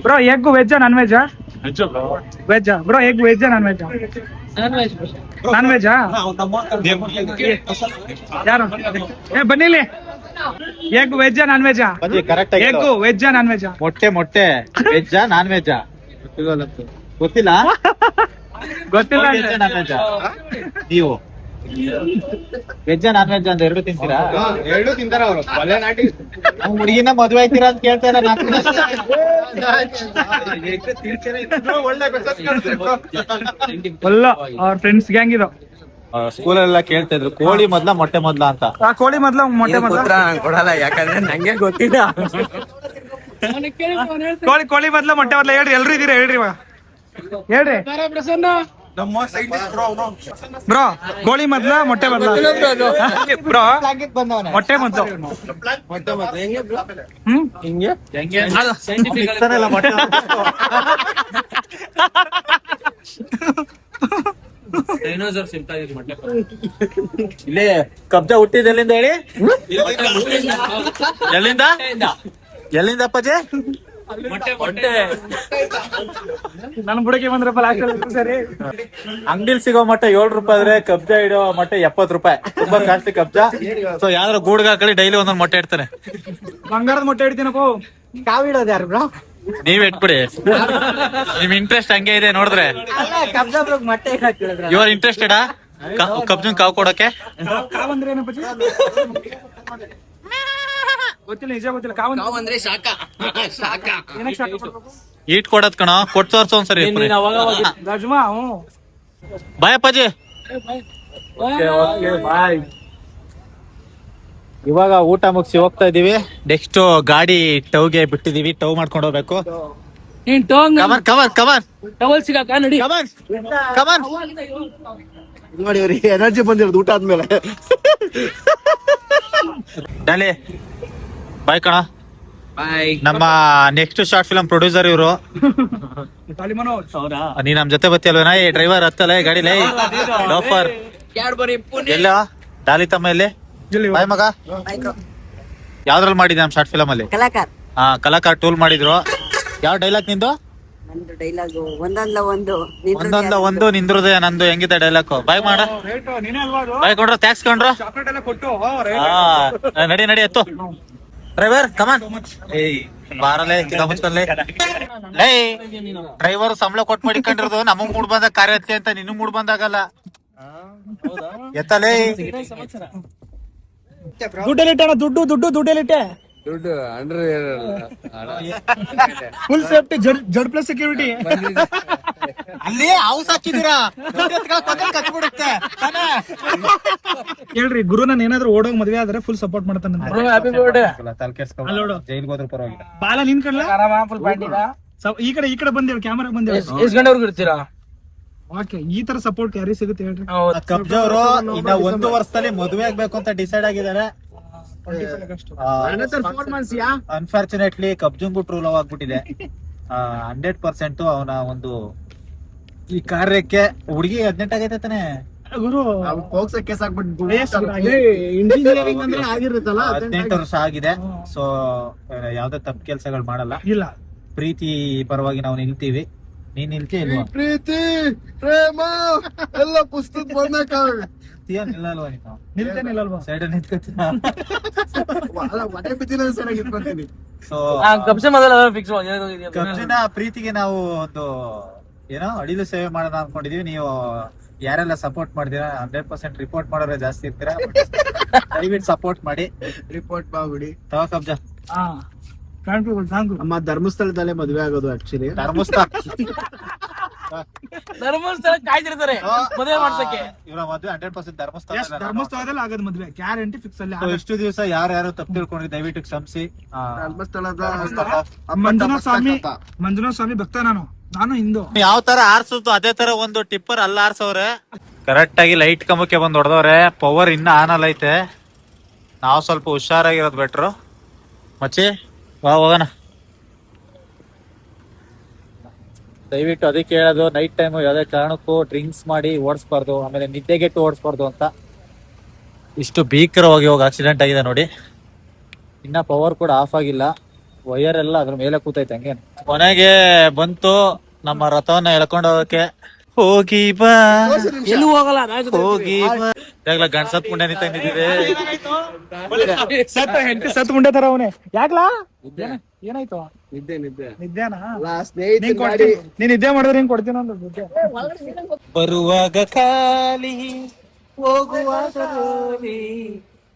bro. Egg veg non veg? Veg bro. Egg veg non veg? Non veg ಯಾರು? ಬನ್ನಿಲಿ. Egg veg non veg? Egg veg non veg? ಮೊಟ್ಟೆ ಮೊಟ್ಟೆ ವೆಜ್ಜಾ ನಾನ್ ವೆಜ್ಜಾ ಗೊತ್ತಿಲ್ಲ. ಗೊತ್ತಿಲ್ಲ. ನಾನ್ ವೆಜ್ಜಾ ನೀವು? ವೆಜ್ಜಾ ನಾನ್ ವೆಜ್ ಅಂತ ಎರಡು ತಿಂತೀರಾ? ಎರಡು ತಿಂತಾರ ಅವರು. ನಮ್ ಹುಡುಗಿನ ಮದ್ವೆ ಆಯ್ತೀರಾ ಅಂತ ಕೇಳ್ತಾರೆ. ಫುಲ್ ಅವ್ರ ಫ್ರೆಂಡ್ಸ್ ಗ್ಯಾಂಗ್ ಇದು. ಸ್ಕೂಲೆಲ್ಲ ಕೇಳ್ತಾ ಇದ್ರು, ಕೋಳಿ ಮೊದ್ಲ ಮೊಟ್ಟೆ ಮೊದ್ಲ ಅಂತ. ಕೋಳಿ ಮೊದ್ಲ ಮೊಟ್ಟೆ ಮೊದ್ಲ? ಕೊಡಲ್ಲ, ಯಾಕಂದ್ರೆ ನಂಗೆ ಗೊತ್ತಿಲ್ಲ. ಕೋಳಿ ಮೊದ್ಲ ಮೊಟ್ಟೆ ಮೊದ್ಲ? ಹೇಳ್ರಿ, ಎಲ್ರು ಇದೀರಾ ಹೇಳ್ರಿ ಇವಾಗ, ಹೇಳ್ರಿ ಬ್ರೋ. ಕೋಳಿ ಮೊದ್ಲ ಮೊಟ್ಟೆ ಮೊದ್ಲ? ಬ್ರೋ ಮೊಟ್ಟೆ ಮೊದ್ಲು. ಇಲ್ಲೇ ಕಬ್ಜಾ ಹುಟ್ಟಿದ ಎಲ್ಲಿಂದ ಹೇಳಿ? ಎಲ್ಲಿಂದ ಎಲ್ಲಿಂದ ಅಪ್ಪಾಜಿ? ನನ್ ಬುಡಕ್ಕೆ ಬಂದ್ರಪ್ಪ ಸರಿ. ಅಂಗಡಿಲಿ ಸಿಗೋ ಮೊಟ್ಟೆ 7 ರೂಪಾಯಿ ಆದ್ರೆ ಕಬ್ಜಾ ಇಡೋ ಮೊಟ್ಟೆ 70 ರೂಪಾಯಿ. ತುಂಬಾ ಕಾಸ್ಟ್ಲಿ ಕಬ್ಜಾ. ಸೊ ಯಾವ್ದಾರ ಗೂಡ್ಗ ಹಾಕಿ ಡೈಲಿ ಒಂದೊಂದ್ ಮೊಟ್ಟೆ ಇಡ್ತಾನೆ. ಬಂಗಾರದ ಮೊಟ್ಟೆ ಇಡ್ತೀನಪ್ಪ. ಕಾವ್ ಇಡೋದು ಯಾರು ಬ್ರೋ? ನೀವ್ ಇಟ್ಬಿಡಿ, ನಿಮ್ ಇಂಟ್ರೆಸ್ಟ್ ಹಂಗೆ ಇದೆ ನೋಡಿದ್ರೆ. ಮೊಟ್ಟೆ ಯು ಆರ್ ಇಂಟ್ರೆಸ್ಟೆಡಾ ಕಬ್ಜನ್ ಕಾವು ಕೊಡಕ್ಕೆ? ಕಾವ್ ಅಂದ್ರೆ ಏನಪ್ಪ? ಗೊತ್ತಿಲ್ಲ, ನಿಜ ಗೊತ್ತಿಲ್ಲ. ಕಾವ್ ಅಂದ್ರೆ ಶಾಖ. ಏನಕ್ಕೆ ಸಾಕು? ಈಟ್ ಕೊಡೋದ್ ಕಣ, ಕೊಟ್ ತೋರ್ಸು ಒಂದ್ಸರಿ. ಗಜ್ಮಾ. ಬಾಯ್ ಅಪ್ಪಾಜಿ. ಬಾಯ್. ಇವಾಗ ಊಟ ಮುಗಿಸಿ ಹೋಗ್ತಾ ಇದೀವಿ. ನೆಕ್ಸ್ಟ್ ಗಾಡಿ ಟವ್ಗೆ ಬಿಟ್ಟಿದೀವಿ, ಟವ್ ಮಾಡ್ಕೊಂಡು ಹೋಗ್ಬೇಕು. ಕಮನ್ ಕಮನ್ ಕಮನ್ ಟವಲ್ ಸಿಗಾಕ ನಡಿ. Come on come on. ನೋಡಿ ಅವ್ರಿಗೆ ಎನರ್ಜಿ ಬಂದಿರೋದು ಊಟ ಆದ್ಮೇಲೆ. ಡಾಲಿ ಬಾಯ್ ಕಣ. ಬಾಯ್. ನಮ್ಮ ನೆಕ್ಸ್ಟ್ ಶಾರ್ಟ್ ಫಿಲ್ಮ್ ಪ್ರೊಡ್ಯೂಸರ್ ಇವರು. ನೀ ನಮ್ ಜೊತೆ ಬತ್ತಿಯಲ್ವೇನಾ? ಈ ಡ್ರೈವರ್ ಹತ್ತಲ್ಲ ಗಾಡಿಲೇ ಡಾಫರ್. ಎಲ್ಲ ಡಾಲಿ ತಮ್ಮ ಇಲ್ಲಿ ಬಾಯ್ ಮಗ. ಯಾವ್ದ್ರಲ್ಲಿ ಮಾಡಿದ್ದೆ ನಮ್ ಶಾರ್ಟ್ ಫಿಲಮ್ ಅಲ್ಲಿ? ಹಾ, ಕಲಾಕಾರ್ ಟೂಲ್ ಮಾಡಿದ್ರು. ಯಾವ ಡೈಲಾಗ್ ನಿಂದು? ಡೈಲಾಗು ಒಂದೊಂದ್ಲ ಒಂದು ನಿಂದ್ರದೆ ನಂದು. ಹೆಂಗಿದೆ ಡೈಲಾಗ್? ಬಾಯ್ ಮಾಡ. ಬಾಯ್ ಕೊಡ್ರ, ಟ್ಯಾಕ್ಸ್ ಕೊಂಡ್ರ. ನಡಿ ನಡಿ ಎತ್ತು ಡ್ರೈವರ್. ಕಮಾನ್ ಬಾರಲೇ ಮುಚ್ಕೊಂಡ್ಲೆ. ಡ್ರೈವರ್ ಸಂಬಳ ಕೊಟ್ಟು ಮಾಡಿಕೊಂಡಿರೋದು ನಮಗ್ ಮೂಡ್ ಬಂದಾಗ ಕಾರ್ಯಕ್ಕೆ ಅಂತ, ನಿನ್ನ ಮೂಡ್ ಬಂದಾಗಲ್ಲ. ಎತ್ತಲೇ ದುಡ್ಡೆಲಿಟ್ಟಣ, ದುಡ್ಡು ದುಡ್ಡು ದುಡ್ಡೆಲಿಟ್ಟೆ. ದುಡ್ಡು ಅಂಡ್ರೆ ಫುಲ್ ಸೇಫ್ಟಿ, ಜಡ್ ಪ್ಲಸ್ ಸೆಕ್ಯೂರಿಟಿ. ಅಲ್ಲಿ ಹೌಸ್ ಹಾಕಿದೀರಾ, ಕಚ್ಬಿಡುತ್ತೆ. ಹೇಳ್ರಿ, ಗುರು ನಾನು ಏನಾದ್ರು ಓಡೋಗ್ ಮದ್ವೆ ಆದ್ರೆ ಫುಲ್ ಸಪೋರ್ಟ್ ಮಾಡ್ತಾನೆ. ಜೈಲ್ಗೆ ಹೋದ್ರ ಪರವಾಗಿಲ್ಲ. ಬಾಲ ನಿನ್ ಕಡ್ಲ ಈ ಕಡೆ ಬಂದೇಳು, ಕ್ಯಾಮರಾ ಬಂದೇಳು. ಎಷ್ಟ್ ಗಂಟೆವರೆಗೂ ಇರ್ತೀರಾ? ಓಕೆ, ಈ ತರ ಸಪೋರ್ಟ್ ಯಾರಿಗೆ ಸಿಗುತ್ತೆ ಹೇಳ್ರಿ? ಕಬ್ಜಾ ಅವರು ಇನ್ನ 1 ವರ್ಷದಲ್ಲಿ ಮದುವೆ ಆಗ್ಬೇಕು ಅಂತ ಡಿಸೈಡ್ ಆಗಿದ್ದಾರೆ. ಅನ್ಫಾರ್ಚುನೇಟ್ಲಿ ಕಬ್ಜಂಗೂ ಟ್ರೂ ಲವ್ ಆಗ್ಬಿಟ್ಟಿದೆ. 100% ಅವನ ಒಂದು ಈ ಕಾರ್ಯಕ್ಕೆ ಹುಡುಗಿ 18 ಆಗೈತೆ ತಾನೆ ಗುರು. ಹೋಗ್ಸ ಕೇಸ್ ಆಗ್ಬಿಟ್ಟು ಇಂಜಿನಿಯರಿಂಗ್ ಅಂದ್ರೆ ಆಗಿರುತ್ತಲ್ಲ 18 ವರ್ಷ ಆಗಿದೆ. ಸೊ ಯಾವ್ದೇ ತಪ್ಪು ಕೆಲ್ಸಗಳು ಮಾಡಲ್ಲ. ಇಲ್ಲ, ಪ್ರೀತಿ ಪರವಾಗಿ ನಾವು ನಿಲ್ತೀವಿ. ನೀನ್ ನಿಲ್ತಿ ಇಲ್ವಾ? ಪ್ರೀತಿ ಪ್ರೇಮ ಎಲ್ಲ ಪುಸ್ತಕ ಬಂದಕ್ಕಾಗ ನಿಲ್ಲಲ್ವಾ ನೀನು? ನಿಲ್ತೇನಿಲ್ಲಲ್ವಾ? ಸೈಡ್ ನಿಂತ್ಕೊತೀನ. ಒಡೆ ಬಿದ್ದಿಲ್ಲ ಸರ್ ಇಟ್ಕೊಂತೀನಿ. ಸೊ ಕಬ್ಜ ಮೊದಲ ಫಿಕ್ಸ್ ಕಬ್ಜಿನ ಪ್ರೀತಿಗೆ ನಾವು ಒಂದು ಏನೋ ಅಡಿಲು ಸೇವೆ ಮಾಡೋಣ ಅನ್ಕೊಂಡಿದೀವಿ. ನೀವು ಯಾರೆಲ್ಲ ಸಪೋರ್ಟ್ ಮಾಡ್ತೀರಾ 100% ರಿಪೋರ್ಟ್ ಮಾಡೋರೆ ಜಾಸ್ತಿ ಇರ್ತೀರಾ. ದಯವಿಟ್ಟು ಸಪೋರ್ಟ್ ಮಾಡಿ. ರಿಪೋರ್ಟ್ ಮಾಡ್ಬಿಡಿ. ತಗೋ ಕಬ್ಜಾ. ನಮ್ಮ ಧರ್ಮಸ್ಥಳದಲ್ಲೇ ಮದುವೆ ಆಗೋದು ಆಕ್ಚುಲಿ. ಧರ್ಮಸ್ಥಳ ಕಾಯ್ದಿರ್ತಾರೆ ಮದುವೆ ಮಾಡ್ಸಕ್ಕೆ. ಇವರ ಮದುವೆ 100% ಧರ್ಮಸ್ಥಳ. ಧರ್ಮಸ್ಥಳದಲ್ಲಿ ಆಗೋದು ಮದ್ವೆ, ಗ್ಯಾರಂಟಿ ಫಿಕ್ಸ್ ಅಲ್ಲಿ. So, ಇಷ್ಟು ದಿವಸ ಯಾರ್ಯಾರು ತಪ್ಪು ತಿಳ್ಕೊಂಡ್ರಿ ದಯವಿಟ್ಟು ಕ್ಷಮಿಸಿ. ಧರ್ಮಸ್ಥಳದ ಮಂಜುನಾಥ ಸ್ವಾಮಿ ಭಕ್ತ ನಾನು ಹಿಂದೂ. ಯಾವ ತರ ಆರ್ಸುತ್ತು ಅದೇ ತರ ಒಂದು ಟಿಪ್ಪರ್ ಅಲ್ಲ ಆರ್ಸವ್ರೆ. ಕರೆಕ್ಟ್ ಆಗಿ ಲೈಟ್ ಕಂಬಕ್ಕೆ ಬಂದ್ ಹೊಡೆದವ್ರೆ. ಪವರ್ ಇನ್ನ ಆನ್ ಅಲ್ಲ ಐತೆ. ನಾವು ಸ್ವಲ್ಪ ಹುಷಾರಾಗಿರೋದು ಬೆಟ್ರು. ಮಚ್ಚಿ ವಾ ಹೋಗೋಣ. ದಯವಿಟ್ಟು ಅದಕ್ಕೆ ಹೇಳೋದು, ನೈಟ್ ಟೈಮು ಯಾವುದೇ ಕಾರಣಕ್ಕೂ ಡ್ರಿಂಕ್ಸ್ ಮಾಡಿ ಓಡಿಸ್ಬಾರ್ದು, ಆಮೇಲೆ ನಿದ್ದೆಗೆಟ್ಟು ಓಡಿಸ್ಬಾರ್ದು ಅಂತ. ಇಷ್ಟು ಭೀಕರವಾಗಿ ಹೋಗಿ ಆಕ್ಸಿಡೆಂಟ್ ಆಗಿದೆ ನೋಡಿ. ಇನ್ನ ಪವರ್ ಕೂಡ ಆಫ್ ಆಗಿಲ್ಲ. ವೈರ್ ಎಲ್ಲ ಅದ್ರ ಮೇಲೆ ಕೂತೈತೆ ಹಂಗೆ. ಕೊನೆಗೆ ಬಂತು ನಮ್ಮ ರಥವನ್ನ ಎಳ್ಕೊಂಡು ಹೋಗಕ್ಕೆ. ಹೋಗಿ ಬಾ ಎಲ್ಲೂ ಹೋಗಲ್ಲ. ಹೋಗಿ ಬಾ. ಈಗಾಗಲೇ ಗಣಸತ್ ಮುಂಡೆ ನಿಂತಿದ್ದೀವಿ. ಸತ್ ಮುಂಡೆ ತರ ಅವನೇ. ಯಾಕ್ಲಾ ಏನಾಯ್ತು? ನಿದ್ದೆನಾ? ನೀನ್ ನಿದ್ದೆ ಮಾಡಿದ್ರೆ ಹಿಂಗ್ ಕೊಡ್ತೀನಿ ಒಂದು ನಿದ್ದೆ. ಬರುವಾಗ ಖಾಲಿ ಹೋಗುವಾಗ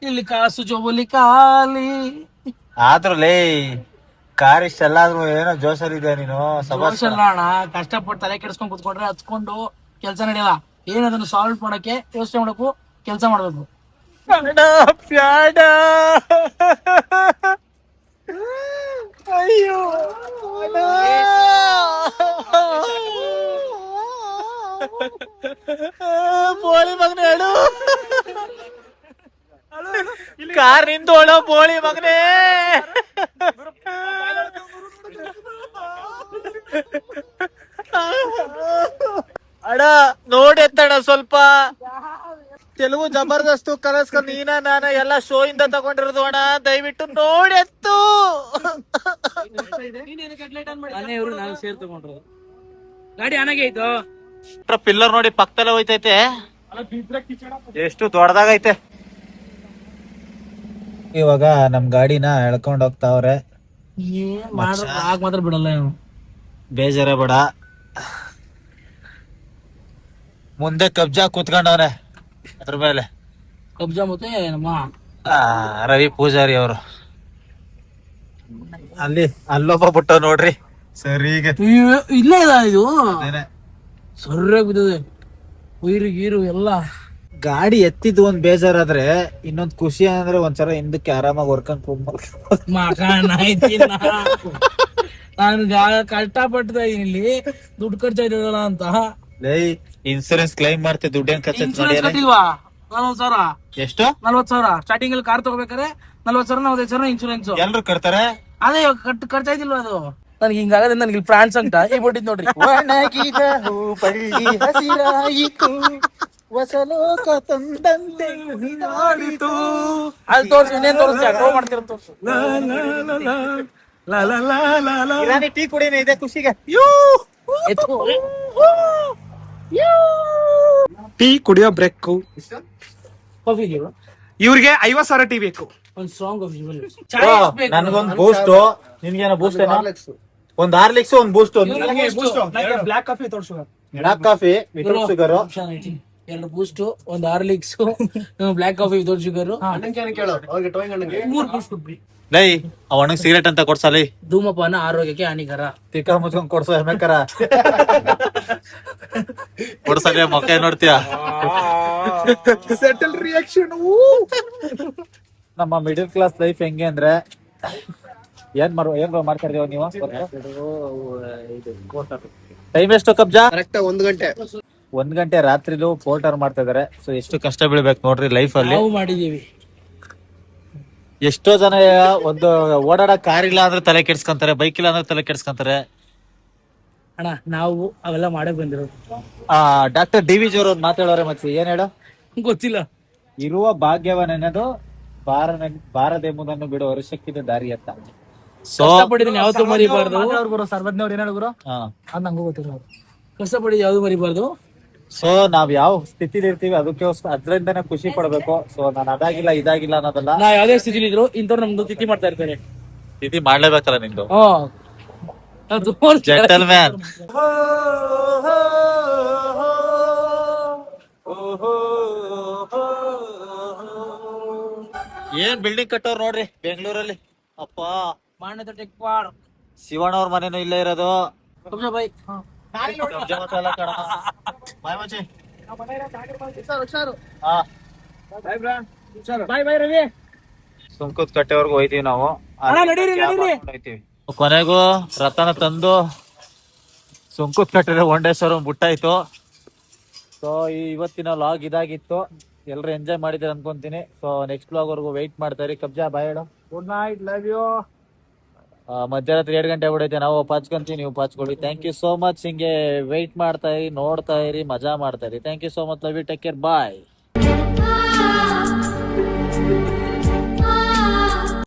ಇಲ್ಲಿ ಕಾಸು ಜೋಬಲಿ ಖಾಲಿ. ಆದ್ರಲ್ಲೇ ಕಾರ್ ಇಷ್ಟೆಲ್ಲಾದ್ರೂ ಏನೋ ಜೋಶಲ್ಲಿದೆ ನೀನು. ಅಣ್ಣ ಕಷ್ಟಪಟ್ಟು ತಲೆ ಕೆಡಿಸ್ಕೊಂಡ್ ಕುತ್ಕೊಂಡ್ರೆ ಹತ್ಕೊಂಡು ಕೆಲಸ ನಡೆಯಲ್ಲ. ಏನದನ್ನು ಸಾಲ್ವ್ ಮಾಡಕ್ಕೆ ಯೋಚನೆ ಮಾಡಬೇಕು, ಕೆಲಸ ಮಾಡ್ಬೇಕು. ಅಯ್ಯೋ ಬೋಳಿ ಮಗನೇ ಹೇಳು. ಕಾರ್ ನಿಂತೋಳ ಬೋಳಿ ಮಗನೇ. ಅಡ ನೋಡಿ ಎತ್ತಣ ಸ್ವಲ್ಪ. ತೆಲುಗು ಜಬರ್ದಸ್ತ್ ಕಲಸ್ಕ ನೀನ ನಾನ ಎಲ್ಲ ಶೋ ಇಂದ ತಗೊಂಡಿರೋದು ಅಣ್ಣ. ದಯವಿಟ್ಟು ನೋಡಿ ಎತ್ತು. ನಾನು ಸೇರ್ ತಗೊಂಡ್ರು ಗಾಡಿ ಆನಾಗೆ ಆಯ್ತು. ಪಿಲ್ಲರ್ ನೋಡಿ ಪಕ್ಕದಲ್ಲೇ ಹೋಯ್ತೈತೆ. ಎಷ್ಟು ದೊಡ್ಡದಾಗೈತೆ. ಇವಾಗ ನಮ್ ಗಾಡಿನ ಎಳ್ಕೊಂಡ್ ಹೋಗ್ತಾವ್ರೆ. ಮಾತ್ರ ಬಿಡಲ್ಲ ಇವನು. ಬೇಜಾರ ಬೇಡ. ಮುಂದೆ ಕಬ್ಜಾ ಕೂತ್ಕೊಂಡವ್ರೆ ಅದ್ರ ಮೇಲೆ. ಕಬ್ಜಾ ಮತ್ತೆ ನಮ್ಮ ರವಿ ಪೂಜಾರಿ ಅವರು ಅಲ್ಲೊಬ್ಬ ಬಿಟ್ಟ ನೋಡ್ರಿ. ಸರಿ ಈಗ ಇಲ್ಲೇ ಇದ ಇದು ಸರ್ಯಾಗಿ ಬಿದ್ದದೆ. ಉಯಿರು ಗೀರು ಎಲ್ಲ. ಗಾಡಿ ಎತ್ತಿದ್ ಒಂದ್ ಬೇಜಾರಾದ್ರೆ ಇನ್ನೊಂದ್ ಖುಷಿ ಅಂದ್ರೆ ಒಂದ್ಸಲ ಹಿಂದಕ್ಕೆ ಆರಾಮಾಗಿ ಹೊರ್ಕೊಂಡ್ ನಾನು ಕಷ್ಟಪಡ್ತಾ ಇಲ್ಲಿ ದುಡ್ಡು ಖರ್ಚಾ ಇದ್ದಲ್ಲ ಅಂತ. ಇನ್ಸೂರೆನ್ಸ್ ಕ್ಲೈಮ್ ಮಾಡ್ತೀವಿ. ದುಡ್ಡೇನ್ ಕಟ್ಟಿಲ್ವಾ? 40,000. ಎಷ್ಟು? 40,000. ಸ್ಟಾರ್ಟಿಂಗ್ ಅಲ್ಲಿ ಕಾರ್ ತಗೋಬೇಕಾರೆ 40,000 45,000 ಇನ್ಶೂರೆನ್ಸ್. ಎಲ್ರು ಕಟ್ತಾರೆ. ಅದೇ ಖರ್ಚಾ ಇದಿಲ್ವಾ ಅದು? ನನಗೆ ಹಿಂಗಾಗದೆ ನನಗೆ ಫ್ರಾನ್ಸ್ ಅಂತ ಹೇಳ್ಬಿಟ್ಟಿದ್ ನೋಡ್ರಿ. ಅಲ್ಲಿ ತೋರ್ಸಿ ಇನ್ನೇನ್ ತೋರಿಸ್ತೀಯ ಮಾಡ್ತೀರ ತೋರ್ಸು. ಟೀ ಕುಡಿನ ಇದೆ ಖುಷಿಗೆ. ಟೀ ಕುಡಿಯೋ ಬ್ರೇಕ್. ಕಾಫಿ ಇವ್ರಿಗೆ 50,000 ಟೀ ಬೇಕು. ಒಂದು ಸ್ಟ್ರಾಂಗ್ ಕಾಫಿ. ನನ್ಗೊಂದ್ ಬೂಸ್ಟ್. ನಿನ್ಗೇನೋ ಬೂಸ್ಟ್ ಏನೋ? ಒಂದ್ ಹಾರ್ಲಿಕ್ಸ್ ಒಂದ್ Boost. Black coffee without sugar. Black coffee without sugar. 2 Boost, ಒಂದು Horlicks, black coffee without sugar, 3 Boost ಕೊಡ್ಬಿಡಿ. ಲೈ ಅವನಿಗೆ ಸಿಗರೇಟ್ ಅಂತ ಕೊಡ್ಸಲಿ. ಧೂಮಪಾನ ಆರೋಗ್ಯಕ್ಕೆ ಹಾನಿಕರ. ತಿಕ್ಕ ಮುಚ್ಕೊಂಡ್ ಕೊಡ್ಸೋ ಹೆಮ್ಮಕರ. ಕೊಡ್ಸಲಿ ಮೊಕ್ಕ ನೋಡ್ತೀಯ. Settle reaction. ನಮ್ಮ ಮಿಡಲ್ ಕ್ಲಾಸ್ ಲೈಫ್ ಹೆಂಗೆ ಅಂದ್ರೆ ಏನ್ ಮಾಡ್ತಾ ಇದೀವ ನೀವು? ಟೈಮ್ ಎಷ್ಟು ಕಬ್ಜಾ? ಕರೆಕ್ಟ್ 1 ಗಂಟೆ. 1 ಗಂಟೆ ರಾತ್ರಿಲೂ ಪೋರ್ಟರ್ ಮಾಡ್ತಾ ಇದಾರೆ. ಸೊ ಎಷ್ಟು ಕಷ್ಟ ಬೀಳ್ಬೇಕು ನೋಡ್ರಿ ಲೈಫ್ ಅಲ್ಲಿ. ನಾವು ಮಾಡಿದೀವಿ. ಎಷ್ಟೋ ಜನ ಒಂದು ಓಡಾಡ ಕಾರ್ ಇಲ್ಲ ಅಂದ್ರೆ ತಲೆ ಕೆಡ್ಸ್ಕೊಂತಾರೆ, ಬೈಕ್ ಇಲ್ಲ ಅಂದ್ರೆ ತಲೆ ಕೆಡ್ಸ್ಕೊಂತಾರೆ. ಅಣ್ಣ ನಾವು ಅವೆಲ್ಲ ಮಾಡಕ್ ಬಂದಿರೋದು. ಡಾಕ್ಟರ್ ಡಿ ವಿ ಜಿ ಅವರು ಮಾತಾಡೋರೆ ಮತ್ತೆ ಏನ್ ಹೇಳ ಗೊತ್ತಿಲ್ಲ. ಇರುವ ಭಾಗ್ಯವನೆನ್ನದು ಬಾರದೆಂಬುದನ್ನು ಬಿಡುವ ವರ್ಷಕ್ಕಿದ ದಾರಿ ಅಂತ. ಕಷ್ಟಪಟ್ಟಿದ್ದೀನಿ ಯಾವತ್ತೂ ಮರಿಬಾರ್ದು. ಸರ್ವಜ್ಞವ್ರು ಏನ್ ಹೇಳಿದ್ರು ಹಾ, ಅದ್ ನಂಗೂ ಗೊತ್ತಿಲ್ಲ. ಕಷ್ಟಪಟ್ಟಿದ್ದು ಯಾವ್ದು ಮರಿಬಾರ್ದು. ಸೊ ನಾವ್ ಯಾವ ಸ್ಥಿತಿಲಿ ಇರ್ತೀವಿ ಅದಕ್ಕೋಸ್ಕರ ಅದ್ರಿಂದನೇ ಖುಷಿ ಪಡ್ಬೇಕು. ಸೊ ನಾನು ಅದಾಗಿಲ್ಲ ಇದಾಗಿಲ್ಲ ಅನ್ನೋದಲ್ಲ, ನಾ ಯಾವ್ದೇ ಸ್ಥಿತಿಲಿ ಇದ್ರು ಇಂಥವ್ರು ನಮ್ದು ತಿಥಿ ಮಾಡ್ತಾ ಇರ್ತಾರೆ. ಸ್ಥಿತಿ ಮಾಡ್ಲೇಬೇಕಲ್ಲ ನಿಂದು. ಅದು ಜೆಂಟಲ್ ಮ್ಯಾನ್. ಏನ್ ಬಿಲ್ಡಿಂಗ್ ಕಟ್ಟೋರ್ ನೋಡ್ರಿ ಬೆಂಗಳೂರಲ್ಲಿ. ಅಪ್ಪ ಮಾನ್ಯತೆ ಟೆಕ್ವಾಡ್ ಶಿವಣ್ಣ ಅವ್ರ ಮನೇನು ಇಲ್ಲೇ ಇರೋದು. ಬೈ ಬಾಯ್ ಬಾಯ್ ರವಿ. ಸುಂಕುತ್ ಕಟ್ಟೆವರೆಗೂ ಹೋಯ್ತೀವಿ ನಾವು. ಅಣ್ಣ, ನಡೀರಿ, ನಡೀರಿ. ಹೋಯ್ತೀವಿ. ಕೊನೆಗೂ ರಥನ ತಂದು ಸುಂಕುತ್ ಕಟ್ಟೆ ಒಂಡೇಶ್ವರ ಬಿಟ್ಟಾಯ್ತು. ಸೊ ಇವತ್ತಿನ ಲಾಗ್ ಇದಾಗಿತ್ತು. ಎಲ್ರು ಎಂಜಾಯ್ ಮಾಡಿದ್ರೆ ಅನ್ಕೊಂತೀನಿ. ಸೊ ನೆಕ್ಸ್ಟ್ ಲಾಗ್ ವರ್ಗು ವೆಯ್ಟ್ ಮಾಡ್ತಾ ಇರಿ. ಕಬ್ಜಾ ಬಾಯ್ ಹೇಳು. Good night, love you. ಮಧ್ಯರಾತ್ರಿ 2 ಗಂಟೆ ಬಿಡೈತೆ, ನಾವು ಪಾಚ್ಕೊಂತೀವಿ, ನೀವು ಪಾಚ್ಕೊಳ್ಳಿ. Thank you so much. ಹಿಂಗೆ ವೆಯ್ಟ್ ಮಾಡ್ತಾ ಇರಿ, ನೋಡ್ತಾ ಇರಿ, ಮಜಾ ಮಾಡ್ತಾ ಇರಿ. Thank you so much. Love you. Take care. Bye.